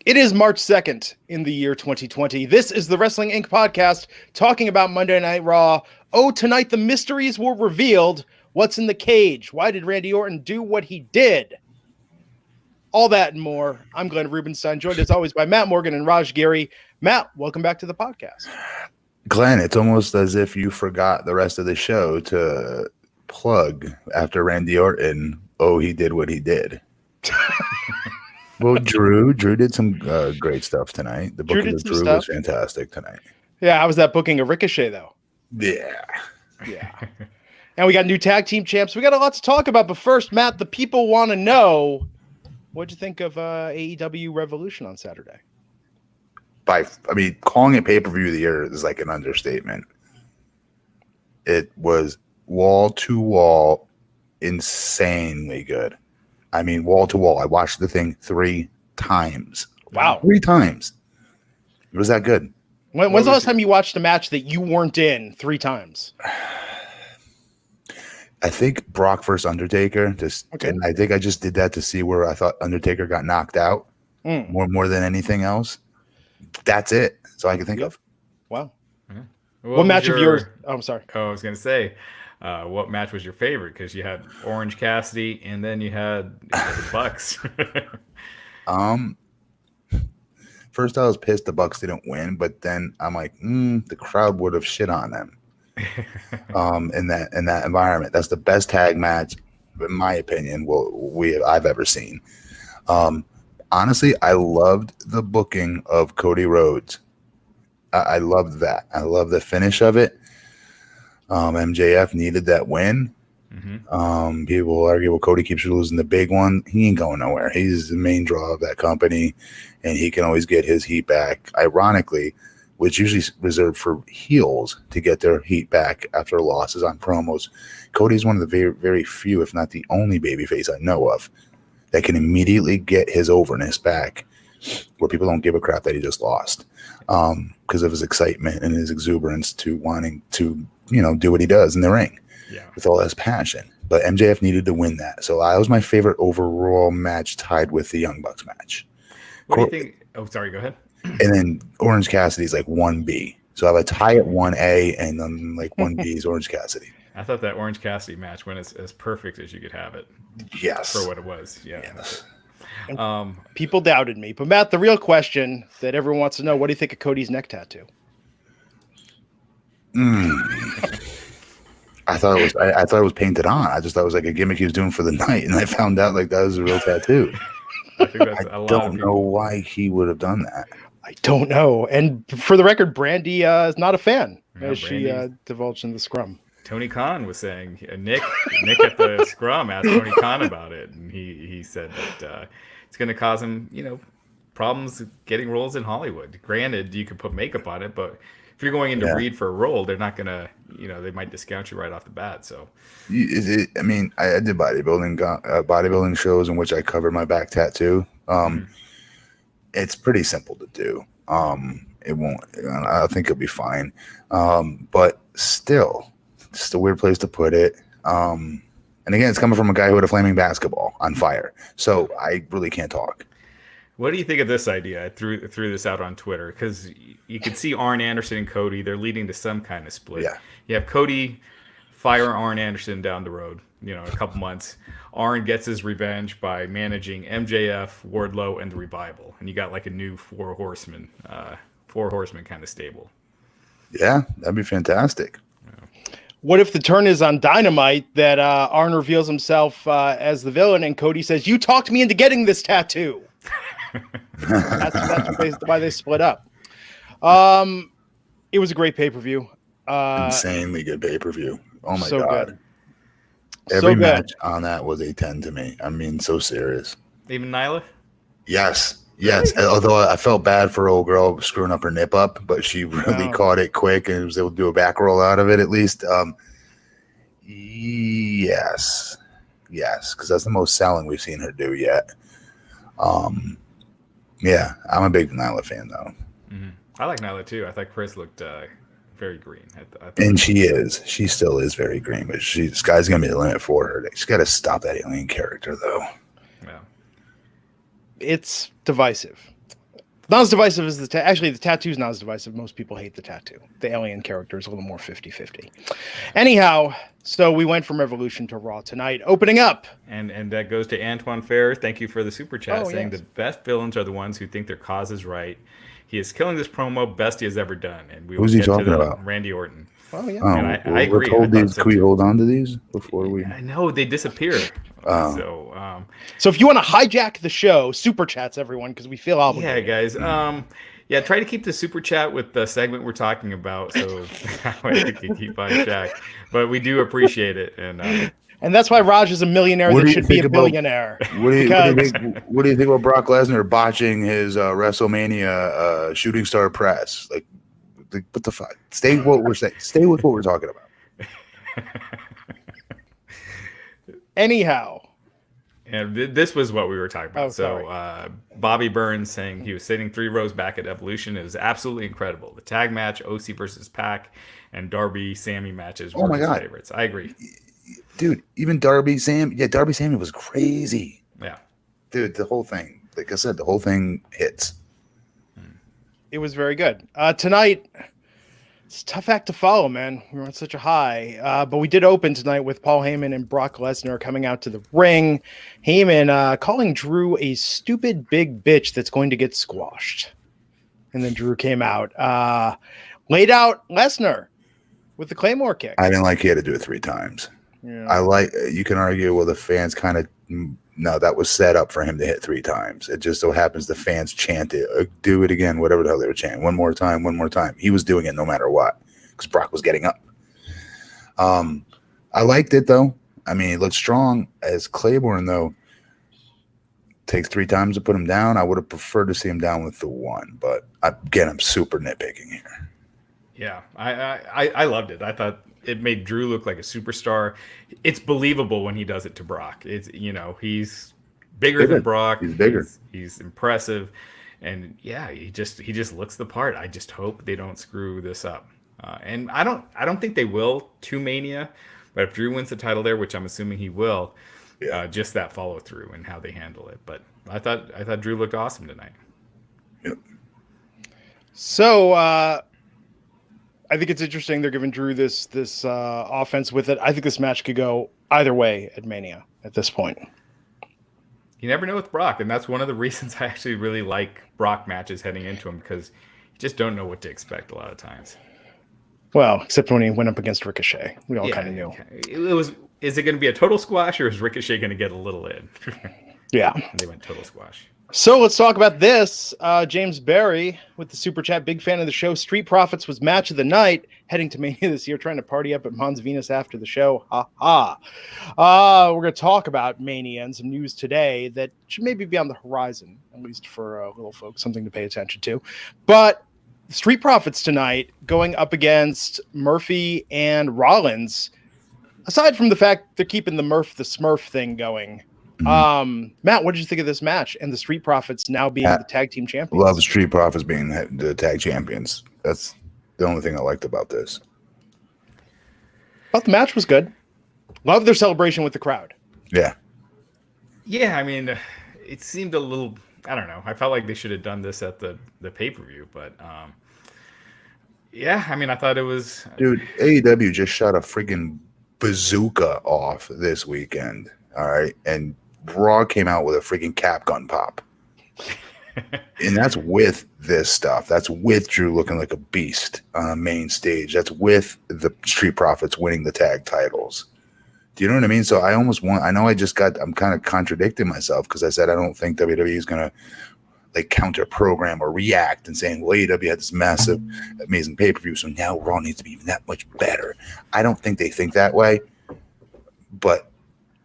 It is March 2nd in the year 2020. This is the Wrestling Inc. podcast talking about Monday Night Raw. Oh, tonight the mysteries were revealed. What's in the cage? Why did Randy Orton do what he did? All that and more. I'm Glenn Rubenstein, joined as always by Matt Morgan and Raj Giri. Matt, welcome back to the podcast. Glenn, it's almost as if you forgot the rest of the show to plug after Randy Orton. Oh, he did what he did. Well, Drew did some great stuff tonight. The booking of Drew was fantastic tonight. Yeah, how was that booking of Ricochet, though? Yeah. And we got new tag team champs. We got a lot to talk about. But first, Matt, the people want to know, what'd you think of AEW Revolution on Saturday? Calling it pay-per-view of the year is like an understatement. It was wall-to-wall insanely good. I mean, wall to wall. I watched the thing 3 times. Wow. 3 times. It was that good. When's the last time you watched a match that you weren't in 3 times? I think Brock versus Undertaker. And I think I just did that to see where I thought Undertaker got knocked out more than anything else. That's it. That's all I can think of. Wow. What match of yours? Oh, I'm sorry. I was going to say, what match was your favorite? Because you had Orange Cassidy, and then you had the Bucks. First, I was pissed the Bucks didn't win, but then I'm like, the crowd would have shit on them. In that environment, that's the best tag match, in my opinion. I've ever seen. Honestly, I loved the booking of Cody Rhodes. I loved that. I love the finish of it. MJF needed that win. People argue, well, Cody keeps losing the big one. He ain't going nowhere. He's the main draw of that company, and he can always get his heat back. Ironically, which usually reserved for heels to get their heat back after losses on promos, Cody's one of the very, very few, if not the only babyface I know of, that can immediately get his overness back, where people don't give a crap that he just lost, because of his excitement and his exuberance to wanting to do what he does in the ring with all his passion. But MJF needed to win that. So that was my favorite overall match, tied with the Young Bucks match. What do you think? Oh, sorry, go ahead. And then Orange Cassidy's like 1B. So I have a tie at 1A, and then like 1B is Orange Cassidy. I thought that Orange Cassidy match went as perfect as you could have it. Yes. For what it was. Yeah. Yes. People doubted me. But Matt, the real question that everyone wants to know, what do you think of Cody's neck tattoo? I thought it was painted on. I just thought it was like a gimmick he was doing for the night, and I found out like that was a real tattoo. I think that's I don't know why he would have done that. I don't know. And for the record, Brandy is not a fan, as she divulged in the scrum. Tony Khan was saying, Nick at the scrum asked Tony Khan about it, and he said that it's going to cause him, problems getting roles in Hollywood. Granted, you could put makeup on it, but if you're going in to read for a role, they're not going to, they might discount you right off the bat. So, I did bodybuilding shows in which I covered my back tattoo. It's pretty simple to do. It won't. I think it'll be fine. But still, it's a weird place to put it. And again, it's coming from a guy who had a flaming basketball on fire. So I really can't talk. What do you think of this idea? I threw this out on Twitter because you can see Arn Anderson and Cody. They're leading to some kind of split. Yeah. You have Cody fire Arn Anderson down the road, in a couple months. Arn gets his revenge by managing MJF, Wardlow, and the Revival. And you got like a new four horseman kind of stable. Yeah, that'd be fantastic. What if the turn is on Dynamite that Arn reveals himself as the villain and Cody says, "You talked me into getting this tattoo"? That's why they split up. It was a great pay-per-view. Insanely good pay-per-view. Oh my so God. Good. Every match on that was a 10 to me. I mean, so serious. Even Nyla? Yes. Although I felt bad for old girl screwing up her nip up, but she really caught it quick and was able to do a back roll out of it at least. Yes, because that's the most selling we've seen her do yet. Yeah, I'm a big Nyla fan though. Mm-hmm. I like Nyla too. I thought Chris looked very green. And she still is very green, but sky's gonna be the limit for her. She's got to stop that alien character though. Yeah, it's divisive. Not as divisive as actually, the tattoo's not as divisive. Most people hate the tattoo. The alien character is a little more 50-50. Anyhow, so we went from Revolution to Raw tonight. Opening up. And that goes to Antoine Fair. Thank you for the super chat saying yes. the best villains are the ones who think their cause is right. He is killing this promo best he has ever done. And we will Who's he get to talking about? Randy Orton. Oh, yeah. And I agree. Can we hold on to these before we? I know they disappear. So if you want to hijack the show, super chats everyone because we feel obligated. yeah, guys. Try to keep the super chat with the segment we're talking about, so that way we can keep on track. But we do appreciate it, and that's why Raj is a millionaire that should be a billionaire. What do you think about Brock Lesnar botching his WrestleMania shooting star press? Like, what the fuck? Stay with what we're talking about. Anyhow. And this was what we were talking about. Oh, Bobby Burns saying he was sitting 3 rows back at Evolution. It was absolutely incredible. The tag match, OC versus Pac, and Darby Sammy matches were his favorites. I agree. Dude, even Darby Sammy was crazy. Yeah. Dude, the whole thing, like I said, the whole thing hits. It was very good. Tonight, it's a tough act to follow, man. We were on such a high. But we did open tonight with Paul Heyman and Brock Lesnar coming out to the ring. Heyman calling Drew a stupid big bitch that's going to get squashed. And then Drew came out. Laid out Lesnar with the Claymore kick. I didn't like he had to do it 3 times. Yeah. You can argue, well, the fans kind of, no, that was set up for him to hit 3 times. It just so happens the fans chanted, do it again, whatever the hell they were chanting. One more time. He was doing it no matter what because Brock was getting up. I liked it, though. I mean, it looked strong. As Claiborne, though, takes 3 times to put him down. I would have preferred to see him down with the 1. But, again, I'm super nitpicking here. Yeah, I loved it. I thought it made Drew look like a superstar. It's believable when he does it to Brock. It's, he's bigger than Brock. He's bigger. He's impressive, and yeah, he just looks the part. I just hope they don't screw this up. And I don't think they will to Mania. But if Drew wins the title there, which I'm assuming he will, just that follow through and how they handle it. But I thought Drew looked awesome tonight. Yep. So I think it's interesting they're giving Drew this offense with it. I think this match could go either way at Mania at this point. You never know with Brock, and that's one of the reasons I actually really like Brock matches heading into them because you just don't know what to expect a lot of times. Well, except when he went up against Ricochet. We all kind of knew. Is it going to be a total squash or is Ricochet going to get a little in? Yeah. And they went total squash. So let's talk about this. James Barry with the super chat, big fan of the show. Street Profits was match of the night, heading to Mania this year, trying to party up at Mons Venus after the show. Ha ha. We're going to talk about Mania and some news today that should maybe be on the horizon, at least for little folks, something to pay attention to. But Street Profits tonight going up against Murphy and Rollins. Aside from the fact they're keeping the Murph the Smurf thing going. Matt, what did you think of this match and the Street Profits now being the tag team champions? Love the Street Profits being the tag champions. That's the only thing I liked about this. Thought the match was good. Love their celebration with the crowd. Yeah. Yeah, I mean, it seemed a little, I don't know. I felt like they should have done this at the pay-per-view, but yeah, I mean, I thought it was... Dude, AEW just shot a freaking bazooka off this weekend, all right? And Raw came out with a freaking cap gun pop. And that's with this stuff. That's with Drew looking like a beast on a main stage. That's with the Street Profits winning the tag titles. Do you know what I mean? So I almost want, I'm kind of contradicting myself because I said I don't think WWE is going to like counter program or react and saying, well, AEW had this massive, amazing pay-per-view, so now Raw needs to be even that much better. I don't think they think that way, but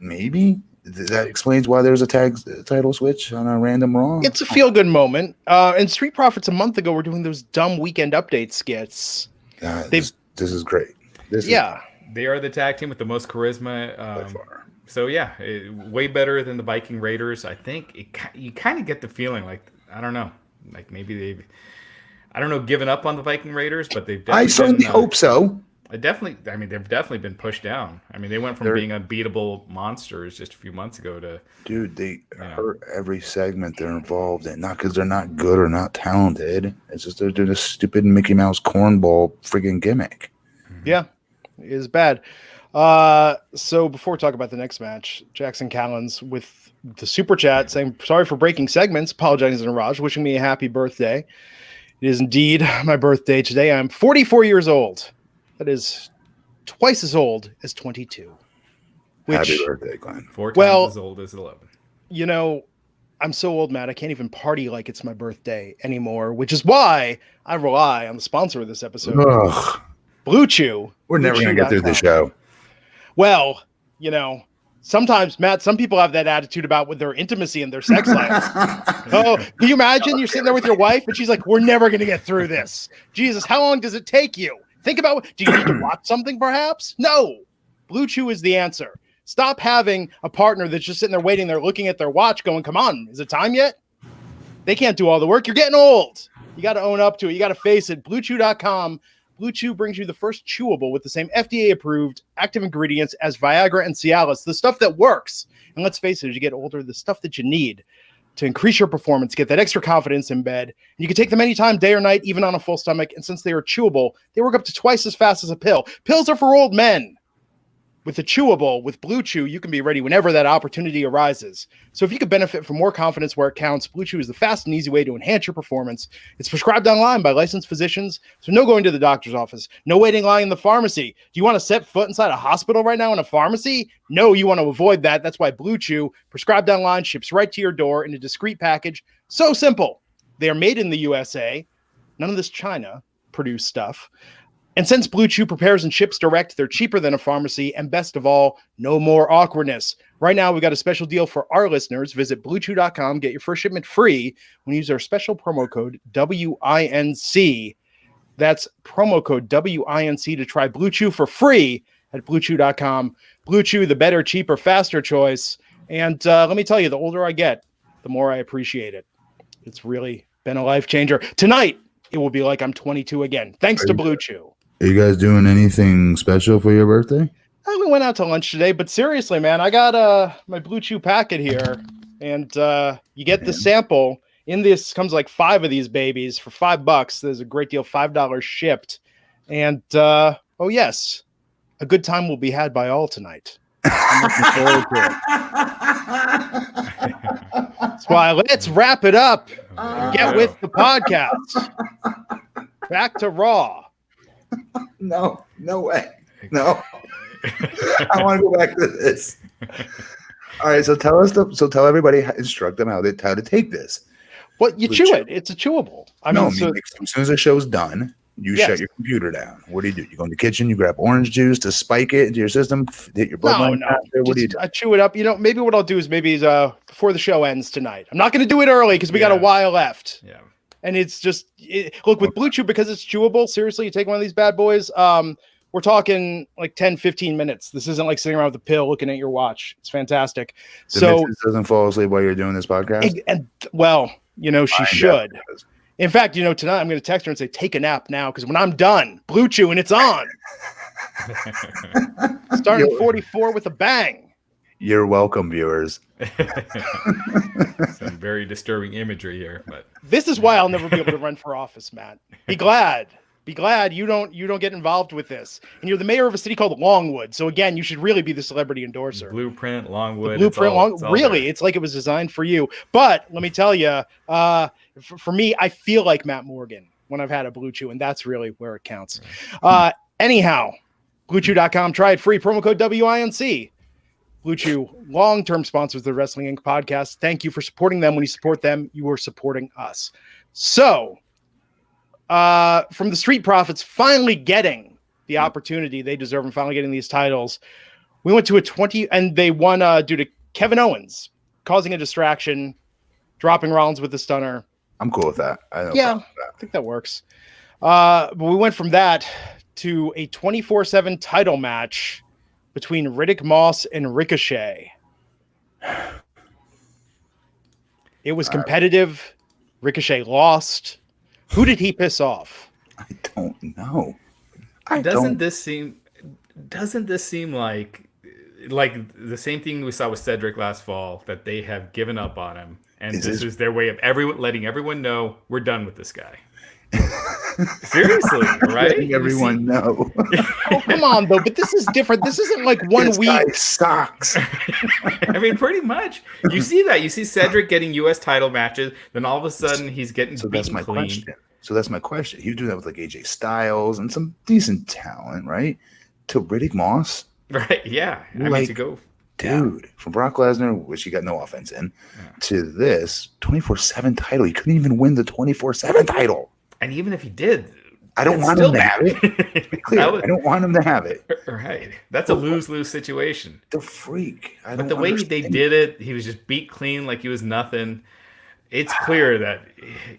maybe that explains why there's a title switch on a random Raw. It's a feel-good moment. And Street Profits a month ago were doing those dumb weekend update skits. This is great. They are the tag team with the most charisma. By far. So yeah, way better than the Viking Raiders. I think you kind of get the feeling like, I don't know, like maybe they've, I don't know, given up on the Viking Raiders, but they've definitely I certainly hope so. they've definitely been pushed down. I mean, they went from being unbeatable monsters just a few months ago to they hurt every segment they're involved in. Not because they're not good or not talented. It's just they're doing a stupid Mickey Mouse cornball friggin' gimmick. Yeah, it is bad. So before we talk about the next match, Jackson Callens with the super chat saying, sorry for breaking segments, apologizing to Raj, wishing me a happy birthday. It is indeed my birthday today. I'm 44 years old. That is twice as old as 22. Happy birthday, Glenn. 4 times as old as 11. You know, I'm so old, Matt, I can't even party like it's my birthday anymore, which is why I rely on the sponsor of this episode, Ugh. Blue Chew. We're never going to get through the show. Well, you know, sometimes, Matt, some people have that attitude about with their intimacy and their sex life. Oh, can you imagine you're sitting there with your wife and she's like, we're never going to get through this. Jesus, how long does it take you? Think about, do you need to watch something perhaps? No. Blue Chew is the answer. Stop having a partner that's just sitting there waiting there looking at their watch going, come on, is it time yet? They can't do all the work. You're getting old. You got to own up to it. You got to face it. BlueChew.com. Blue Chew brings you the first chewable with the same FDA-approved active ingredients as Viagra and Cialis, the stuff that works. And let's face it, as you get older, the stuff that you need to increase your performance, get that extra confidence in bed. And you can take them anytime, day or night, even on a full stomach. And since they are chewable, they work up to twice as fast as a pill. Pills are for old men. With the chewable, with Blue Chew, you can be ready whenever that opportunity arises. So if you could benefit from more confidence where it counts, Blue Chew is the fast and easy way to enhance your performance. It's prescribed online by licensed physicians, so no going to the doctor's office, no waiting line in the pharmacy. Do you want to set foot inside a hospital right now in a pharmacy? No, you want to avoid that. That's why Blue Chew, prescribed online, ships right to your door in a discreet package. So simple. They are made in the USA. None of this China-produced stuff. And since Blue Chew prepares and ships direct, they're cheaper than a pharmacy. And best of all, no more awkwardness. Right now, we got a special deal for our listeners. Visit BlueChew.com. Get your first shipment free when you use our special promo code WINC. That's promo code WINC to try Blue Chew for free at BlueChew.com. Blue Chew, the better, cheaper, faster choice. And let me tell you, the older I get, the more I appreciate it. It's really been a life changer. Tonight, it will be like I'm 22 again, thanks to Blue Chew. Are you guys doing anything special for your birthday? We went out to lunch today, but seriously, man, I got my Blue Chew packet here, and you get the sample. In this comes like 5 of these babies for $5. There's a great deal, $5 shipped. And, oh, yes, a good time will be had by all tonight. I'm looking forward to it. That's why let's wrap it up and get with the podcast. Back to Raw. No way. No. I want to go back to this. All right, so tell everybody, instruct them how to take this. Well, you chew it. It's a chewable. I mean, as soon as the show's done, you shut your computer down. What do? You go in the kitchen, you grab orange juice to spike it into your system, hit your bloodline. No. What do you do? I chew it up. You know, maybe what I'll do is before the show ends tonight. I'm not going to do it early because we got a while left. Yeah. And it's just, look, with Blue Chew, because it's chewable, seriously, you take one of these bad boys, we're talking like 10, 15 minutes. This isn't like sitting around with a pill looking at your watch. It's fantastic. So doesn't fall asleep while you're doing this podcast? And well, you know, she should. In fact, you know, tonight I'm going to text her and say, take a nap now, because when I'm done, Blue Chew, and it's on. Starting 44 with a bang. You're welcome, viewers. Some very disturbing imagery here, but this is why I'll never be able to run for office, Matt. Be glad you don't get involved with this. And you're the mayor of a city called Longwood, so again, you should really be the celebrity endorser. Blueprint Longwood. It's like it was designed for you. But let me tell you, for me, I feel like Matt Morgan when I've had a Blue Chew, and that's really where it counts. Anyhow, BlueChew.com. Try it free. Promo code WINC. Blue Chew, long-term sponsors of the Wrestling Inc. podcast. Thank you for supporting them. When you support them, you are supporting us. So, from the Street Profits finally getting the opportunity they deserve and finally getting these titles, we went to a 20, and they won due to Kevin Owens causing a distraction, dropping Rollins with the stunner. I'm cool with that. I think that works. But we went from that to a 24/7 title match between Riddick Moss and Ricochet. It was competitive. Ricochet lost. Who did he piss off? I don't know. Doesn't this seem like the same thing we saw with Cedric last fall, that they have given up on him, and this is their way of letting everyone know we're done with this guy. Seriously, right? Letting everyone know. Oh, come on, though. But this is different. This isn't like one this week. Guy sucks. I mean, pretty much. You see that. You see Cedric getting U.S. title matches. Then all of a sudden, he's getting beaten clean. Question. So that's my question. He was doing that with like AJ Styles and some decent talent, right? To Riddick Moss. Right, yeah. I mean, to go... Dude, from Brock Lesnar, which he got no offense in, to this 24/7 title. He couldn't even win the 24/7 title. And even if he did, I don't want him to have it. To be clear, I don't want him to have it. Right. That's a lose-lose situation. The freak. But the way they did it, he was just beat clean like he was nothing. It's clear that,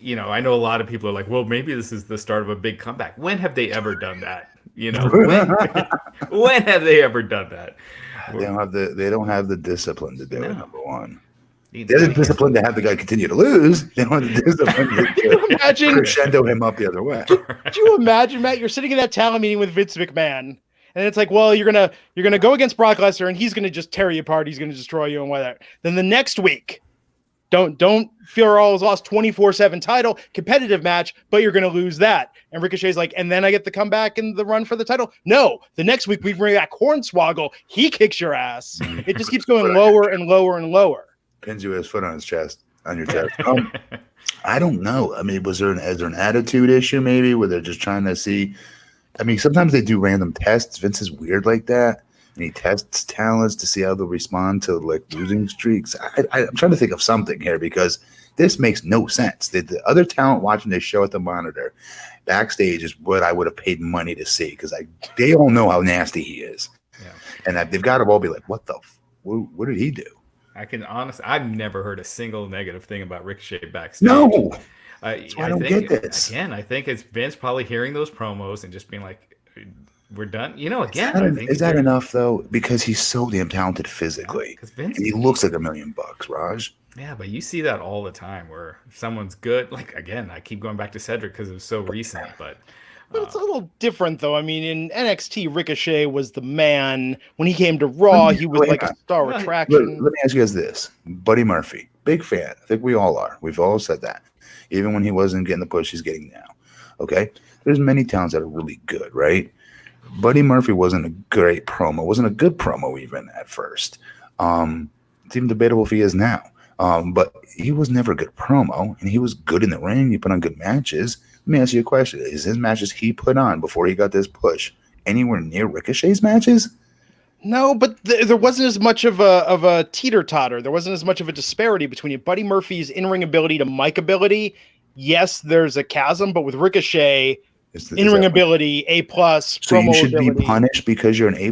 I know a lot of people are like, well, maybe this is the start of a big comeback. When have they ever done that? When have they ever done that? They don't have the discipline to do it, number one. They have the discipline to have the guy continue to lose. They don't have the discipline to crescendo him up the other way. Could you imagine, Matt? You're sitting in that talent meeting with Vince McMahon, and it's like, well, you're gonna go against Brock Lesnar, and he's gonna just tear you apart. He's gonna destroy you and whatever. Then the next week, don't feel all has lost 24/7 title competitive match, but you're gonna lose that. And Ricochet's like, and then I get the comeback in the run for the title. No, the next week we bring back Hornswoggle. He kicks your ass. It just keeps going lower and lower and lower. Pins you with his foot on your chest. I don't know. I mean, is there an attitude issue maybe where they're just trying to see? I mean, sometimes they do random tests. Vince is weird like that, and he tests talents to see how they'll respond to like losing streaks. I'm trying to think of something here because this makes no sense. The other talent watching this show at the monitor backstage is what I would have paid money to see because they all know how nasty he is, and they've got to all be like, "What what did he do?" I can honestly, I've never heard a single negative thing about Ricochet backstage. No, I don't get this. Again, I think it's Vince probably hearing those promos and just being like, "We're done." Is that enough though? Because he's so damn talented physically, and he looks like $1 million, Raj. Yeah, but you see that all the time where someone's good. Like again, I keep going back to Cedric because it was so recent, but it's a little different, though. I mean, in NXT, Ricochet was the man. When he came to Raw, he was like a star attraction. Let me ask you guys this. Buddy Murphy, big fan. I think we all are. We've all said that. Even when he wasn't getting the push he's getting now. Okay? There's many talents that are really good, right? Buddy Murphy wasn't a great promo. Wasn't a good promo even at first. It's even debatable if he is now. But he was never a good promo, and he was good in the ring. He put on good matches. Let me ask you a question. Is his matches he put on before he got this push anywhere near Ricochet's matches? No, but there wasn't as much of a teeter-totter. There wasn't as much of a disparity between Buddy Murphy's in-ring ability to mic ability. Yes, there's a chasm, but with Ricochet, in-ring ability, A+, so promo you should ability. Be punished because you're an A++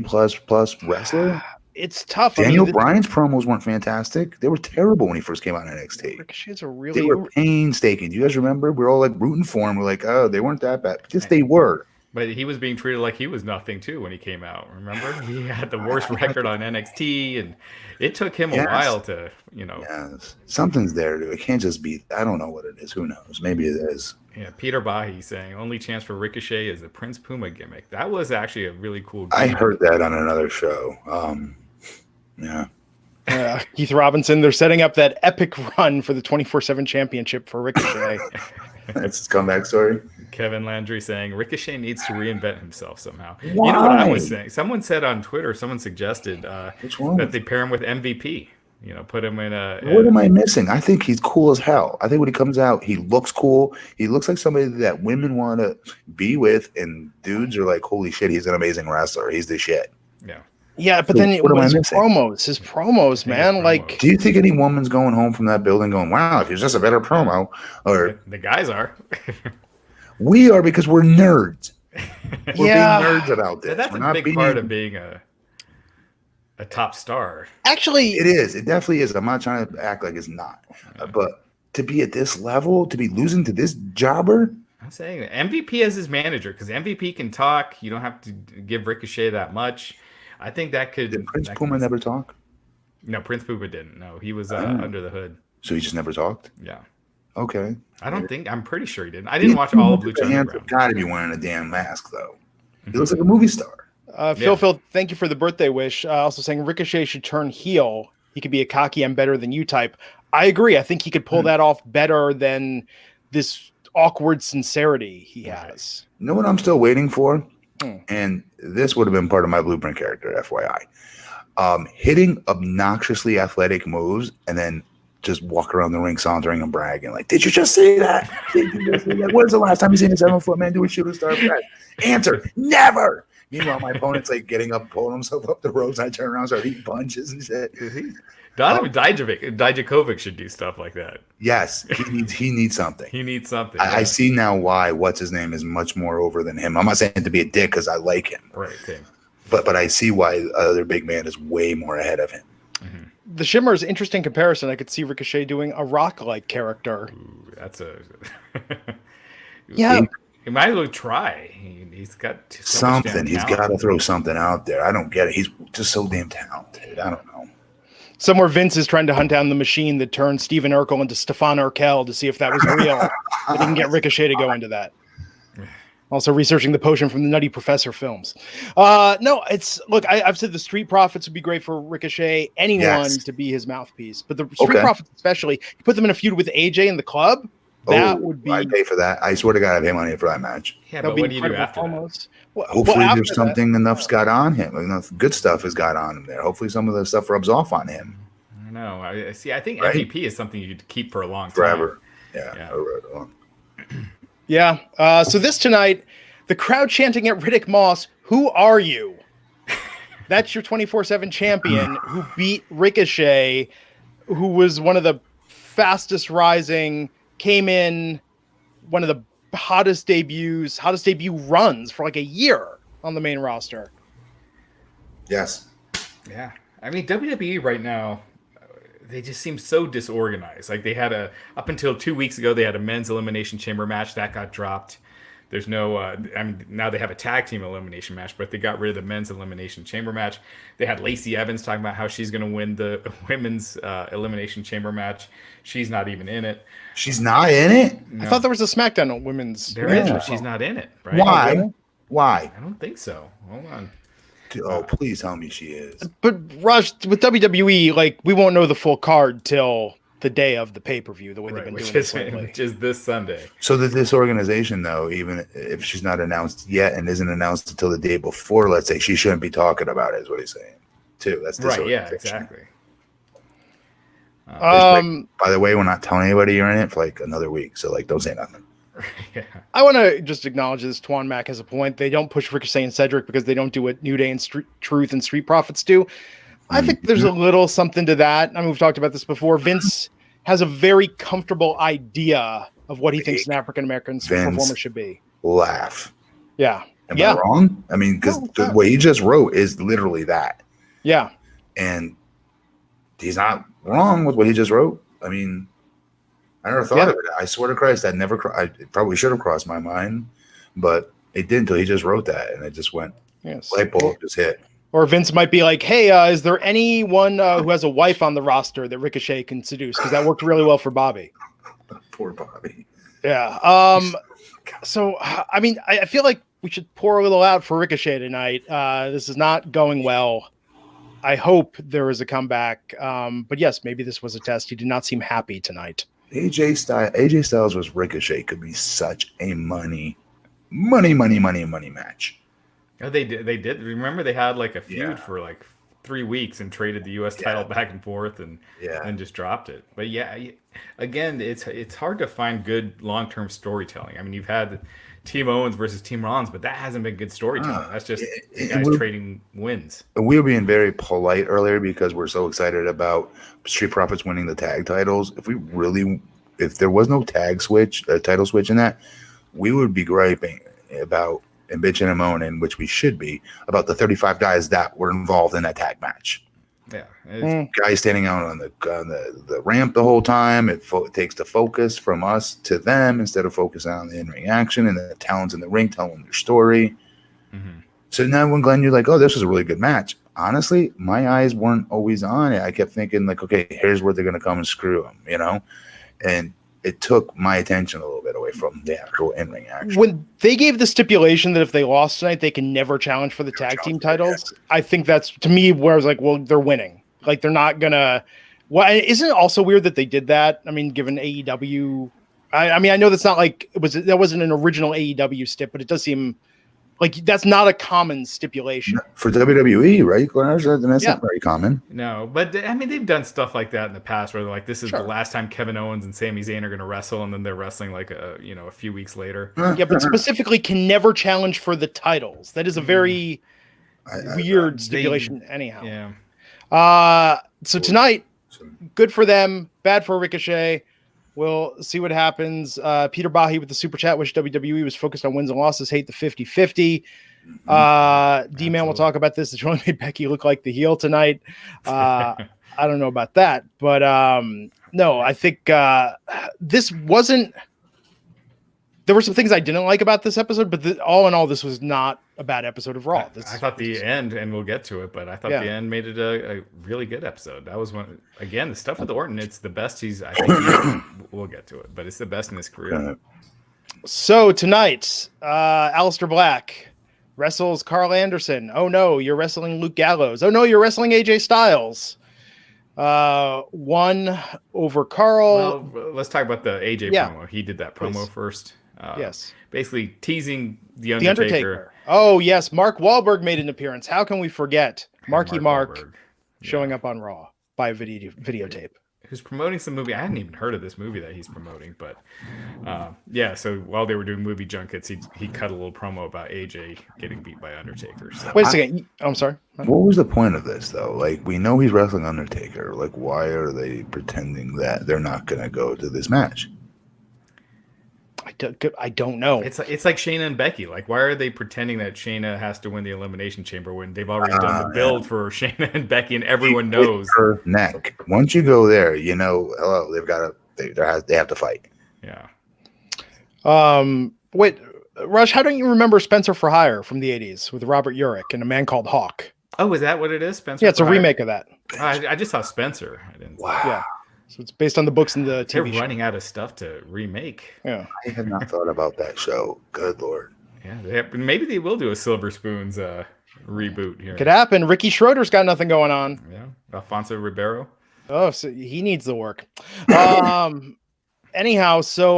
wrestler? It's tough. Daniel Bryan's promos weren't fantastic. They were terrible when he first came out in NXT. Ricochet's they were painstaking. Do you guys remember? We were all like rooting for him. We're like, oh, they weren't that bad. Yes, they were. But he was being treated like he was nothing too when he came out. Remember, he had the worst record on NXT, and it took him a while to, Yes. Something's there. It can't just be. I don't know what it is. Who knows? Maybe it is. Yeah, Peter Bahi saying only chance for Ricochet is the Prince Puma gimmick. That was actually a really cool gimmick. I heard that on another show. Keith Robinson, they're setting up that epic run for the 24/7 championship for Ricochet. That's his comeback story. Kevin Landry saying Ricochet needs to reinvent himself somehow. Why? You know what I was saying? Someone said on Twitter, someone suggested that they pair him with MVP. Put him in a. What am I missing? I think he's cool as hell. I think when he comes out, he looks cool. He looks like somebody that women want to be with, and dudes are like, "Holy shit, he's an amazing wrestler. He's the shit." Yeah. Yeah, but then his promos, man. Like, do you think any woman's going home from that building going, "Wow, if he was just a better promo"? Or the guys are. We are because we're nerds. We're being nerds about this. That's a big part of being a top star. Actually, it is. It definitely is. I'm not trying to act like it's not. But to be at this level, to be losing to this jobber. I'm saying MVP as his manager because MVP can talk. You don't have to give Ricochet that much. I think that could. Did Prince Puma never talk? No, Prince Puma didn't. No, he was under the hood. So he just never talked? Yeah. Okay. I'm pretty sure he didn't. I didn't watch all of Lucha Underground. Got to be wearing a damn mask, though. He looks like a movie star. Phil, thank you for the birthday wish. Also saying Ricochet should turn heel. He could be a cocky "I'm better than you" type. I agree. I think he could pull that off better than this awkward sincerity he has. You know what I'm still waiting for? And this would have been part of my blueprint character, FYI. Hitting obnoxiously athletic moves and then just walk around the ring sauntering and bragging. Like, did you just see that? When's the last time you seen a 7-foot man do a shooting star press? Answer, never. Meanwhile, my opponent's like getting up, pulling himself up the ropes. I turn around, start eating punches and shit. Donovan Dijakovic should do stuff like that. Yes, he needs something. He needs something. I see now why what's his name is much more over than him. I'm not saying to be a dick because I like him. Right, same. But I see why the other big man is way more ahead of him. The Shimmer is interesting comparison. I could see Ricochet doing a Rock-like character. Ooh, that's a yeah. He might as well try. He's got something. He's got to throw something out there. I don't get it. He's just so damn talented. I don't know. Somewhere Vince is trying to hunt down the machine that turned Steven Urkel into Stefan Urkel to see if that was real. But he can get Ricochet to go into that. Also researching the potion from the Nutty Professor films. No, I've said the Street Profits would be great for Ricochet. Anyone to be his mouthpiece. But the Street Profits especially, you put them in a feud with AJ in the club, that would be... I'd pay for that. I swear to God, I'd pay money for that match. Yeah, but what do you do after almost. that? Hopefully there's something enough's got on him. Enough good stuff has got on him there. Hopefully some of the stuff rubs off on him. I don't know. I think MVP is something you'd keep for a long time. Forever. Yeah. So this tonight, the crowd chanting at Riddick Moss, "Who are you?" That's your 24/7 champion who beat Ricochet, who was one of the fastest rising, came in one of the hottest debut runs for like a year on the main roster. Yes. Yeah. I mean, WWE right now, they just seem so disorganized. Like they had up until 2 weeks ago, they had a men's elimination chamber match that got dropped. There's no, now they have a tag team elimination match, but they got rid of the men's elimination chamber match. They had Lacey Evans talking about how she's going to win the women's elimination chamber match. She's not even in it. She's not in it? No. I thought there was a SmackDown women's. There is, but she's not in it. Right? Why? I don't think so. Hold on. Oh, please tell me she is. But Raj, with WWE, like we won't know the full card till the day of the pay-per-view, the way they've been doing this lately. Which is this Sunday. So that this organization, though, even if she's not announced yet and isn't announced until the day before, let's say, she shouldn't be talking about it, is what he's saying, too. That's this right, yeah, exactly. By the way, we're not telling anybody you're in it for like another week, so like don't say nothing. Yeah. I want to just acknowledge this. Twan Mac has a point. They don't push Ricochet and Cedric because they don't do what New Day and Truth and Street Profits do. I think there's a little something to that. I mean, we've talked about this before. Vince has a very comfortable idea of what he thinks an African-American performer should be. Laugh. Yeah. Am I wrong? I mean, because what he just wrote is literally that. Yeah. And he's not wrong with what he just wrote. I mean, I never thought of it. I swear to Christ, it probably should have crossed my mind, but it didn't until he just wrote that, and it just went. Yes. Light bulb just hit. Or Vince might be like, "Hey, is there anyone who has a wife on the roster that Ricochet can seduce?" Because that worked really well for Bobby. Poor Bobby. Yeah. So, I mean, I feel like we should pour a little out for Ricochet tonight. This is not going well. I hope there is a comeback. But yes, maybe this was a test. He did not seem happy tonight. AJ Styles versus Ricochet could be such a money match. Oh, they did. Remember, they had like a feud for like 3 weeks and traded the U.S. title back and forth, and just dropped it. But again, it's hard to find good long-term storytelling. I mean, you've had Team Owens versus Team Rollins, but that hasn't been good storytelling. That's just guys trading wins. We were being very polite earlier because we're so excited about Street Profits winning the tag titles. If there was no title switch in that, we would be griping about and bitching and moaning, which we should be, about the 35 guys that were involved in that tag match. Yeah, guys standing out on the ramp the whole time. It takes the focus from us to them instead of focusing on the in-ring action and the talents in the ring telling their story. Mm-hmm. So now when Glenn, you're like, "Oh, this was a really good match." Honestly, my eyes weren't always on it. I kept thinking like, "Okay, here's where they're going to come and screw them," and it took my attention a little bit away away from the actual in-ring action. When they gave the stipulation that if they lost tonight, they can never challenge for the tag team titles, I think that's, to me, where I was like, well, they're winning. Like, they're not gonna. Well, isn't it also weird that they did that? I mean, given AEW, I mean, I know that's not like that wasn't an original AEW stip, but it does seem like that's not a common stipulation for WWE, right? That's not very common. No, but I mean, they've done stuff like that in the past, where they're like, this is Sure. the last time Kevin Owens and Sami Zayn are going to wrestle, and then they're wrestling like a few weeks later. Yeah, but specifically can never challenge for the titles. That is a very weird stipulation, anyhow. Yeah. So tonight, good for them, bad for Ricochet. We'll see what happens. Peter Bahi with the super chat, wish WWE was focused on wins and losses, hate the 50-50. D-Man will talk about this. It really made Becky look like the heel tonight. I don't know about that, but no, I think this wasn't. There were some things I didn't like about this episode, but all in all, this was not a bad episode of Raw. I thought the end, and we'll get to it, but I thought the end made it a really good episode. That was one, again, the stuff with Orton, it's the best I think we'll get to it, but it's the best in his career. So tonight, Alistair Black wrestles Carl Anderson. Oh no, you're wrestling Luke Gallows. Oh no, you're wrestling AJ Styles. One over Carl. Well, let's talk about the AJ promo. He did that promo first. Yes. Basically teasing the Undertaker. Oh, yes. Mark Wahlberg made an appearance. How can we forget Marky Mark Wahlberg. showing up on Raw by videotape? Who's promoting some movie. I hadn't even heard of this movie that he's promoting, but so while they were doing movie junkets, he cut a little promo about AJ getting beat by Undertaker. So. Wait a second. I'm sorry. What was the point of this, though? Like, we know he's wrestling Undertaker. Like, why are they pretending that they're not going to go to this match? I don't know. It's like Shayna and Becky. Like, why are they pretending that Shayna has to win the Elimination Chamber when they've already done the build for Shayna and Becky, and everyone knows her neck. Once you go there, hello, they've got to. They have to fight. Yeah. Wait, Rush, how don't you remember Spencer for Hire from the '80s with Robert Urich and a man called Hawk? Oh, is that what it is, Spencer? Yeah, it's a remake of that. I just saw Spencer. I didn't. Wow. Yeah. So it's based on the books and the TV They're running out of stuff to remake. Yeah. I had not thought about that show. Good Lord. Yeah, maybe they will do a Silver Spoons reboot here. Could happen. Ricky Schroeder's got nothing going on. Yeah. Alfonso Ribeiro. Oh, so he needs the work. Anyhow, so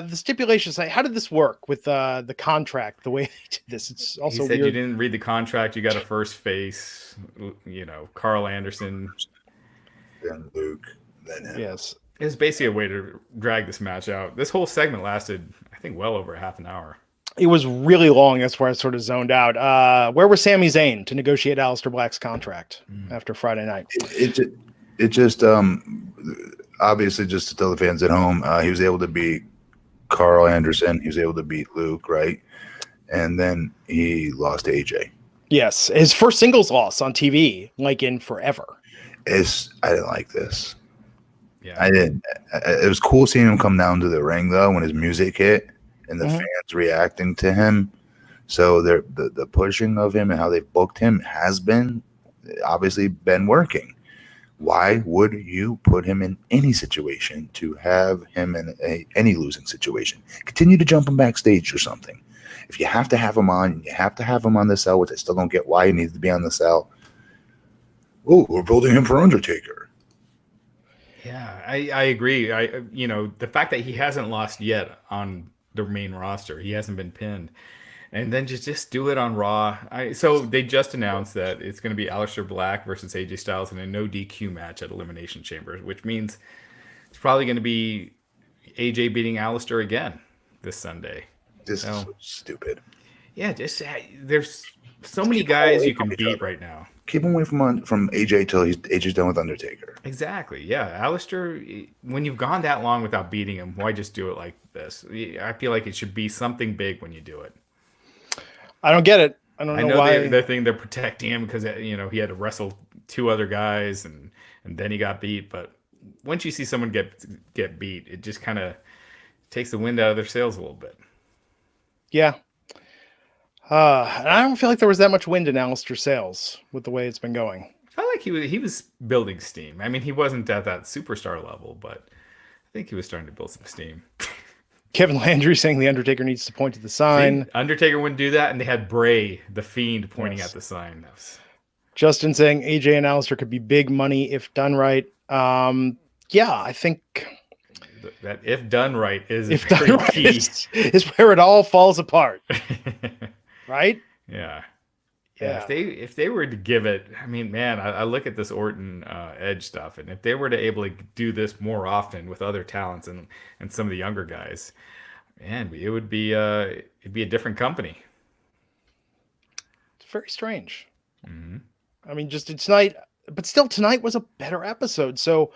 the stipulations, how did this work with the contract, the way they did this? It's also he said weird. You didn't read the contract. You got a first face, Carl Anderson. Then Luke. Yes. It was basically a way to drag this match out. This whole segment lasted, I think, well over half an hour. It was really long. That's where I sort of zoned out. Where was Sami Zayn to negotiate Alistair Black's contract after Friday night? It just obviously, just to tell the fans at home, he was able to beat Carl Anderson. He was able to beat Luke, right? And then he lost to AJ. Yes. His first singles loss on TV, like in forever. I didn't like this. Yeah, I didn't. It was cool seeing him come down to the ring though when his music hit and the fans reacting to him. So the pushing of him and how they booked him has been obviously been working. Why would you put him in any situation to have him in any losing situation? Continue to jump him backstage or something. If you have to have him on, you have to have him on the cell, which I still don't get why he needs to be on the cell. Oh, we're building him for Undertaker. Yeah, I agree. The fact that he hasn't lost yet on the main roster, he hasn't been pinned, and then just do it on Raw. So they just announced that it's going to be Alistair Black versus AJ Styles in a no DQ match at Elimination Chamber, which means it's probably going to be AJ beating Alistair again this Sunday. This is so stupid. Yeah, there's so many guys you can beat right now. Keep him away from AJ till AJ's done with Undertaker. Exactly. Yeah, Alistair. When you've gone that long without beating him, why just do it like this? I feel like it should be something big when you do it. I don't get it. I don't know why. They're protecting him because he had to wrestle two other guys and then he got beat. But once you see someone get beat, it just kind of takes the wind out of their sails a little bit. Yeah. And I don't feel like there was that much wind in Alistair's sails with the way it's been going. I felt like he was building steam. I mean, he wasn't at that superstar level, but I think he was starting to build some steam. Kevin Landry saying the Undertaker needs to point to the sign. See, Undertaker wouldn't do that, and they had Bray, the Fiend, pointing at the sign. That was... Justin saying AJ and Alistair could be big money if done right. Yeah, I think that if done right is if very done right key. is where it all falls apart, right? Yeah. Yeah. If they were to give it, I mean, man, I look at this Orton Edge stuff, and if they were to able to do this more often with other talents and some of the younger guys, man, it would be it'd be a different company. It's very strange. Mm-hmm. I mean, just tonight, but still, tonight was a better episode. So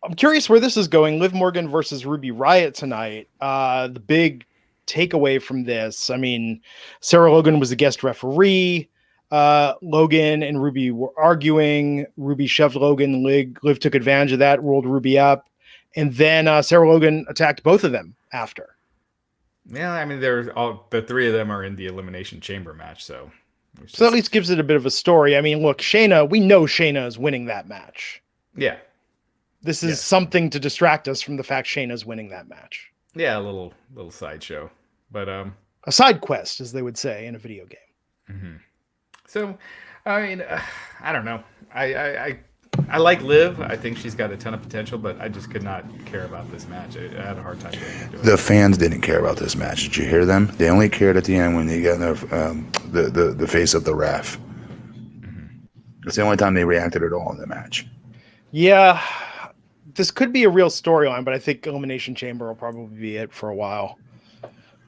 I'm curious where this is going. Liv Morgan versus Ruby Riott tonight. The big takeaway from this, I mean, Sarah Logan was the guest referee. Logan and Ruby were arguing. Ruby shoved Logan. Liv took advantage of that, rolled Ruby up, and then Sarah Logan attacked both of them after. Yeah, I mean, the three of them are in the Elimination Chamber match, so that at least gives it a bit of a story. I mean, look, Shayna, we know Shayna is winning that match. Yeah. This is something to distract us from the fact Shayna's winning that match. Yeah, a little sideshow. But a side quest, as they would say in a video game. Mm-hmm. So, I mean, I don't know. I like Liv. I think she's got a ton of potential, but I just could not care about this match. I had a hard time getting into it. The fans didn't care about this match. Did you hear them? They only cared at the end when they got the face of the ref. Mm-hmm. It's the only time they reacted at all in the match. Yeah, this could be a real storyline, but I think Elimination Chamber will probably be it for a while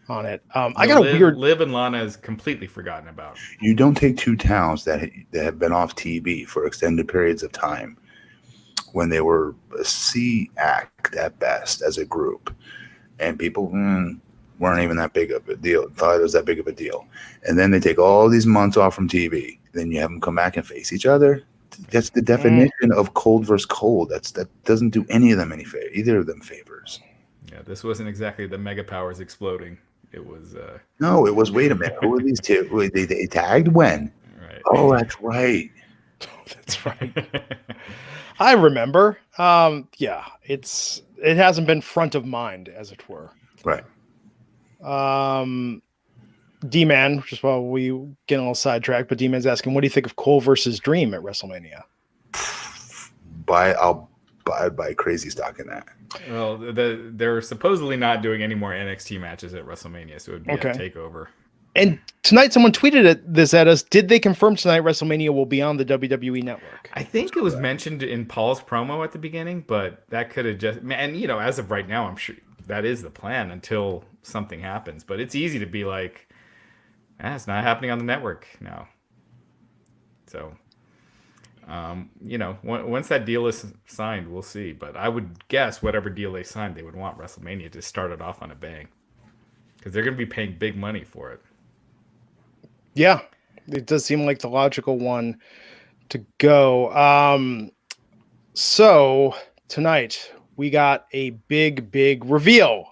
on it. I got a weird... Liv and Lana is completely forgotten about. You don't take two talents that have been off TV for extended periods of time when they were a C act at best as a group, and people weren't even that big of a deal, thought it was that big of a deal. And then they take all these months off from TV. Then you have them come back and face each other. That's the definition of cold versus cold. That doesn't do any of them any favor, either of them favors. Yeah, this wasn't exactly the mega powers exploding. It was no, it was, wait a minute, who are these two? They tagged when? Right. Oh, that's right. That's right. I remember. Yeah, it hasn't been front of mind, as it were. Right. D-Man, just while we get a little sidetracked, but D-Man's asking, what do you think of Cole versus Dream at WrestleMania? I'll buy crazy stock in that. Well, they're supposedly not doing any more NXT matches at WrestleMania, so it would be a takeover. And tonight, someone tweeted this at us. Did they confirm tonight WrestleMania will be on the WWE Network? I think it was mentioned in Paul's promo at the beginning, but that could have just... And, as of right now, I'm sure that is the plan until something happens. But it's easy to be like, it's not happening on the network now. So... once that deal is signed, we'll see. But I would guess whatever deal they signed, they would want WrestleMania to start it off on a bang, because they're going to be paying big money for it. Yeah, it does seem like the logical one to go. So tonight we got a big reveal,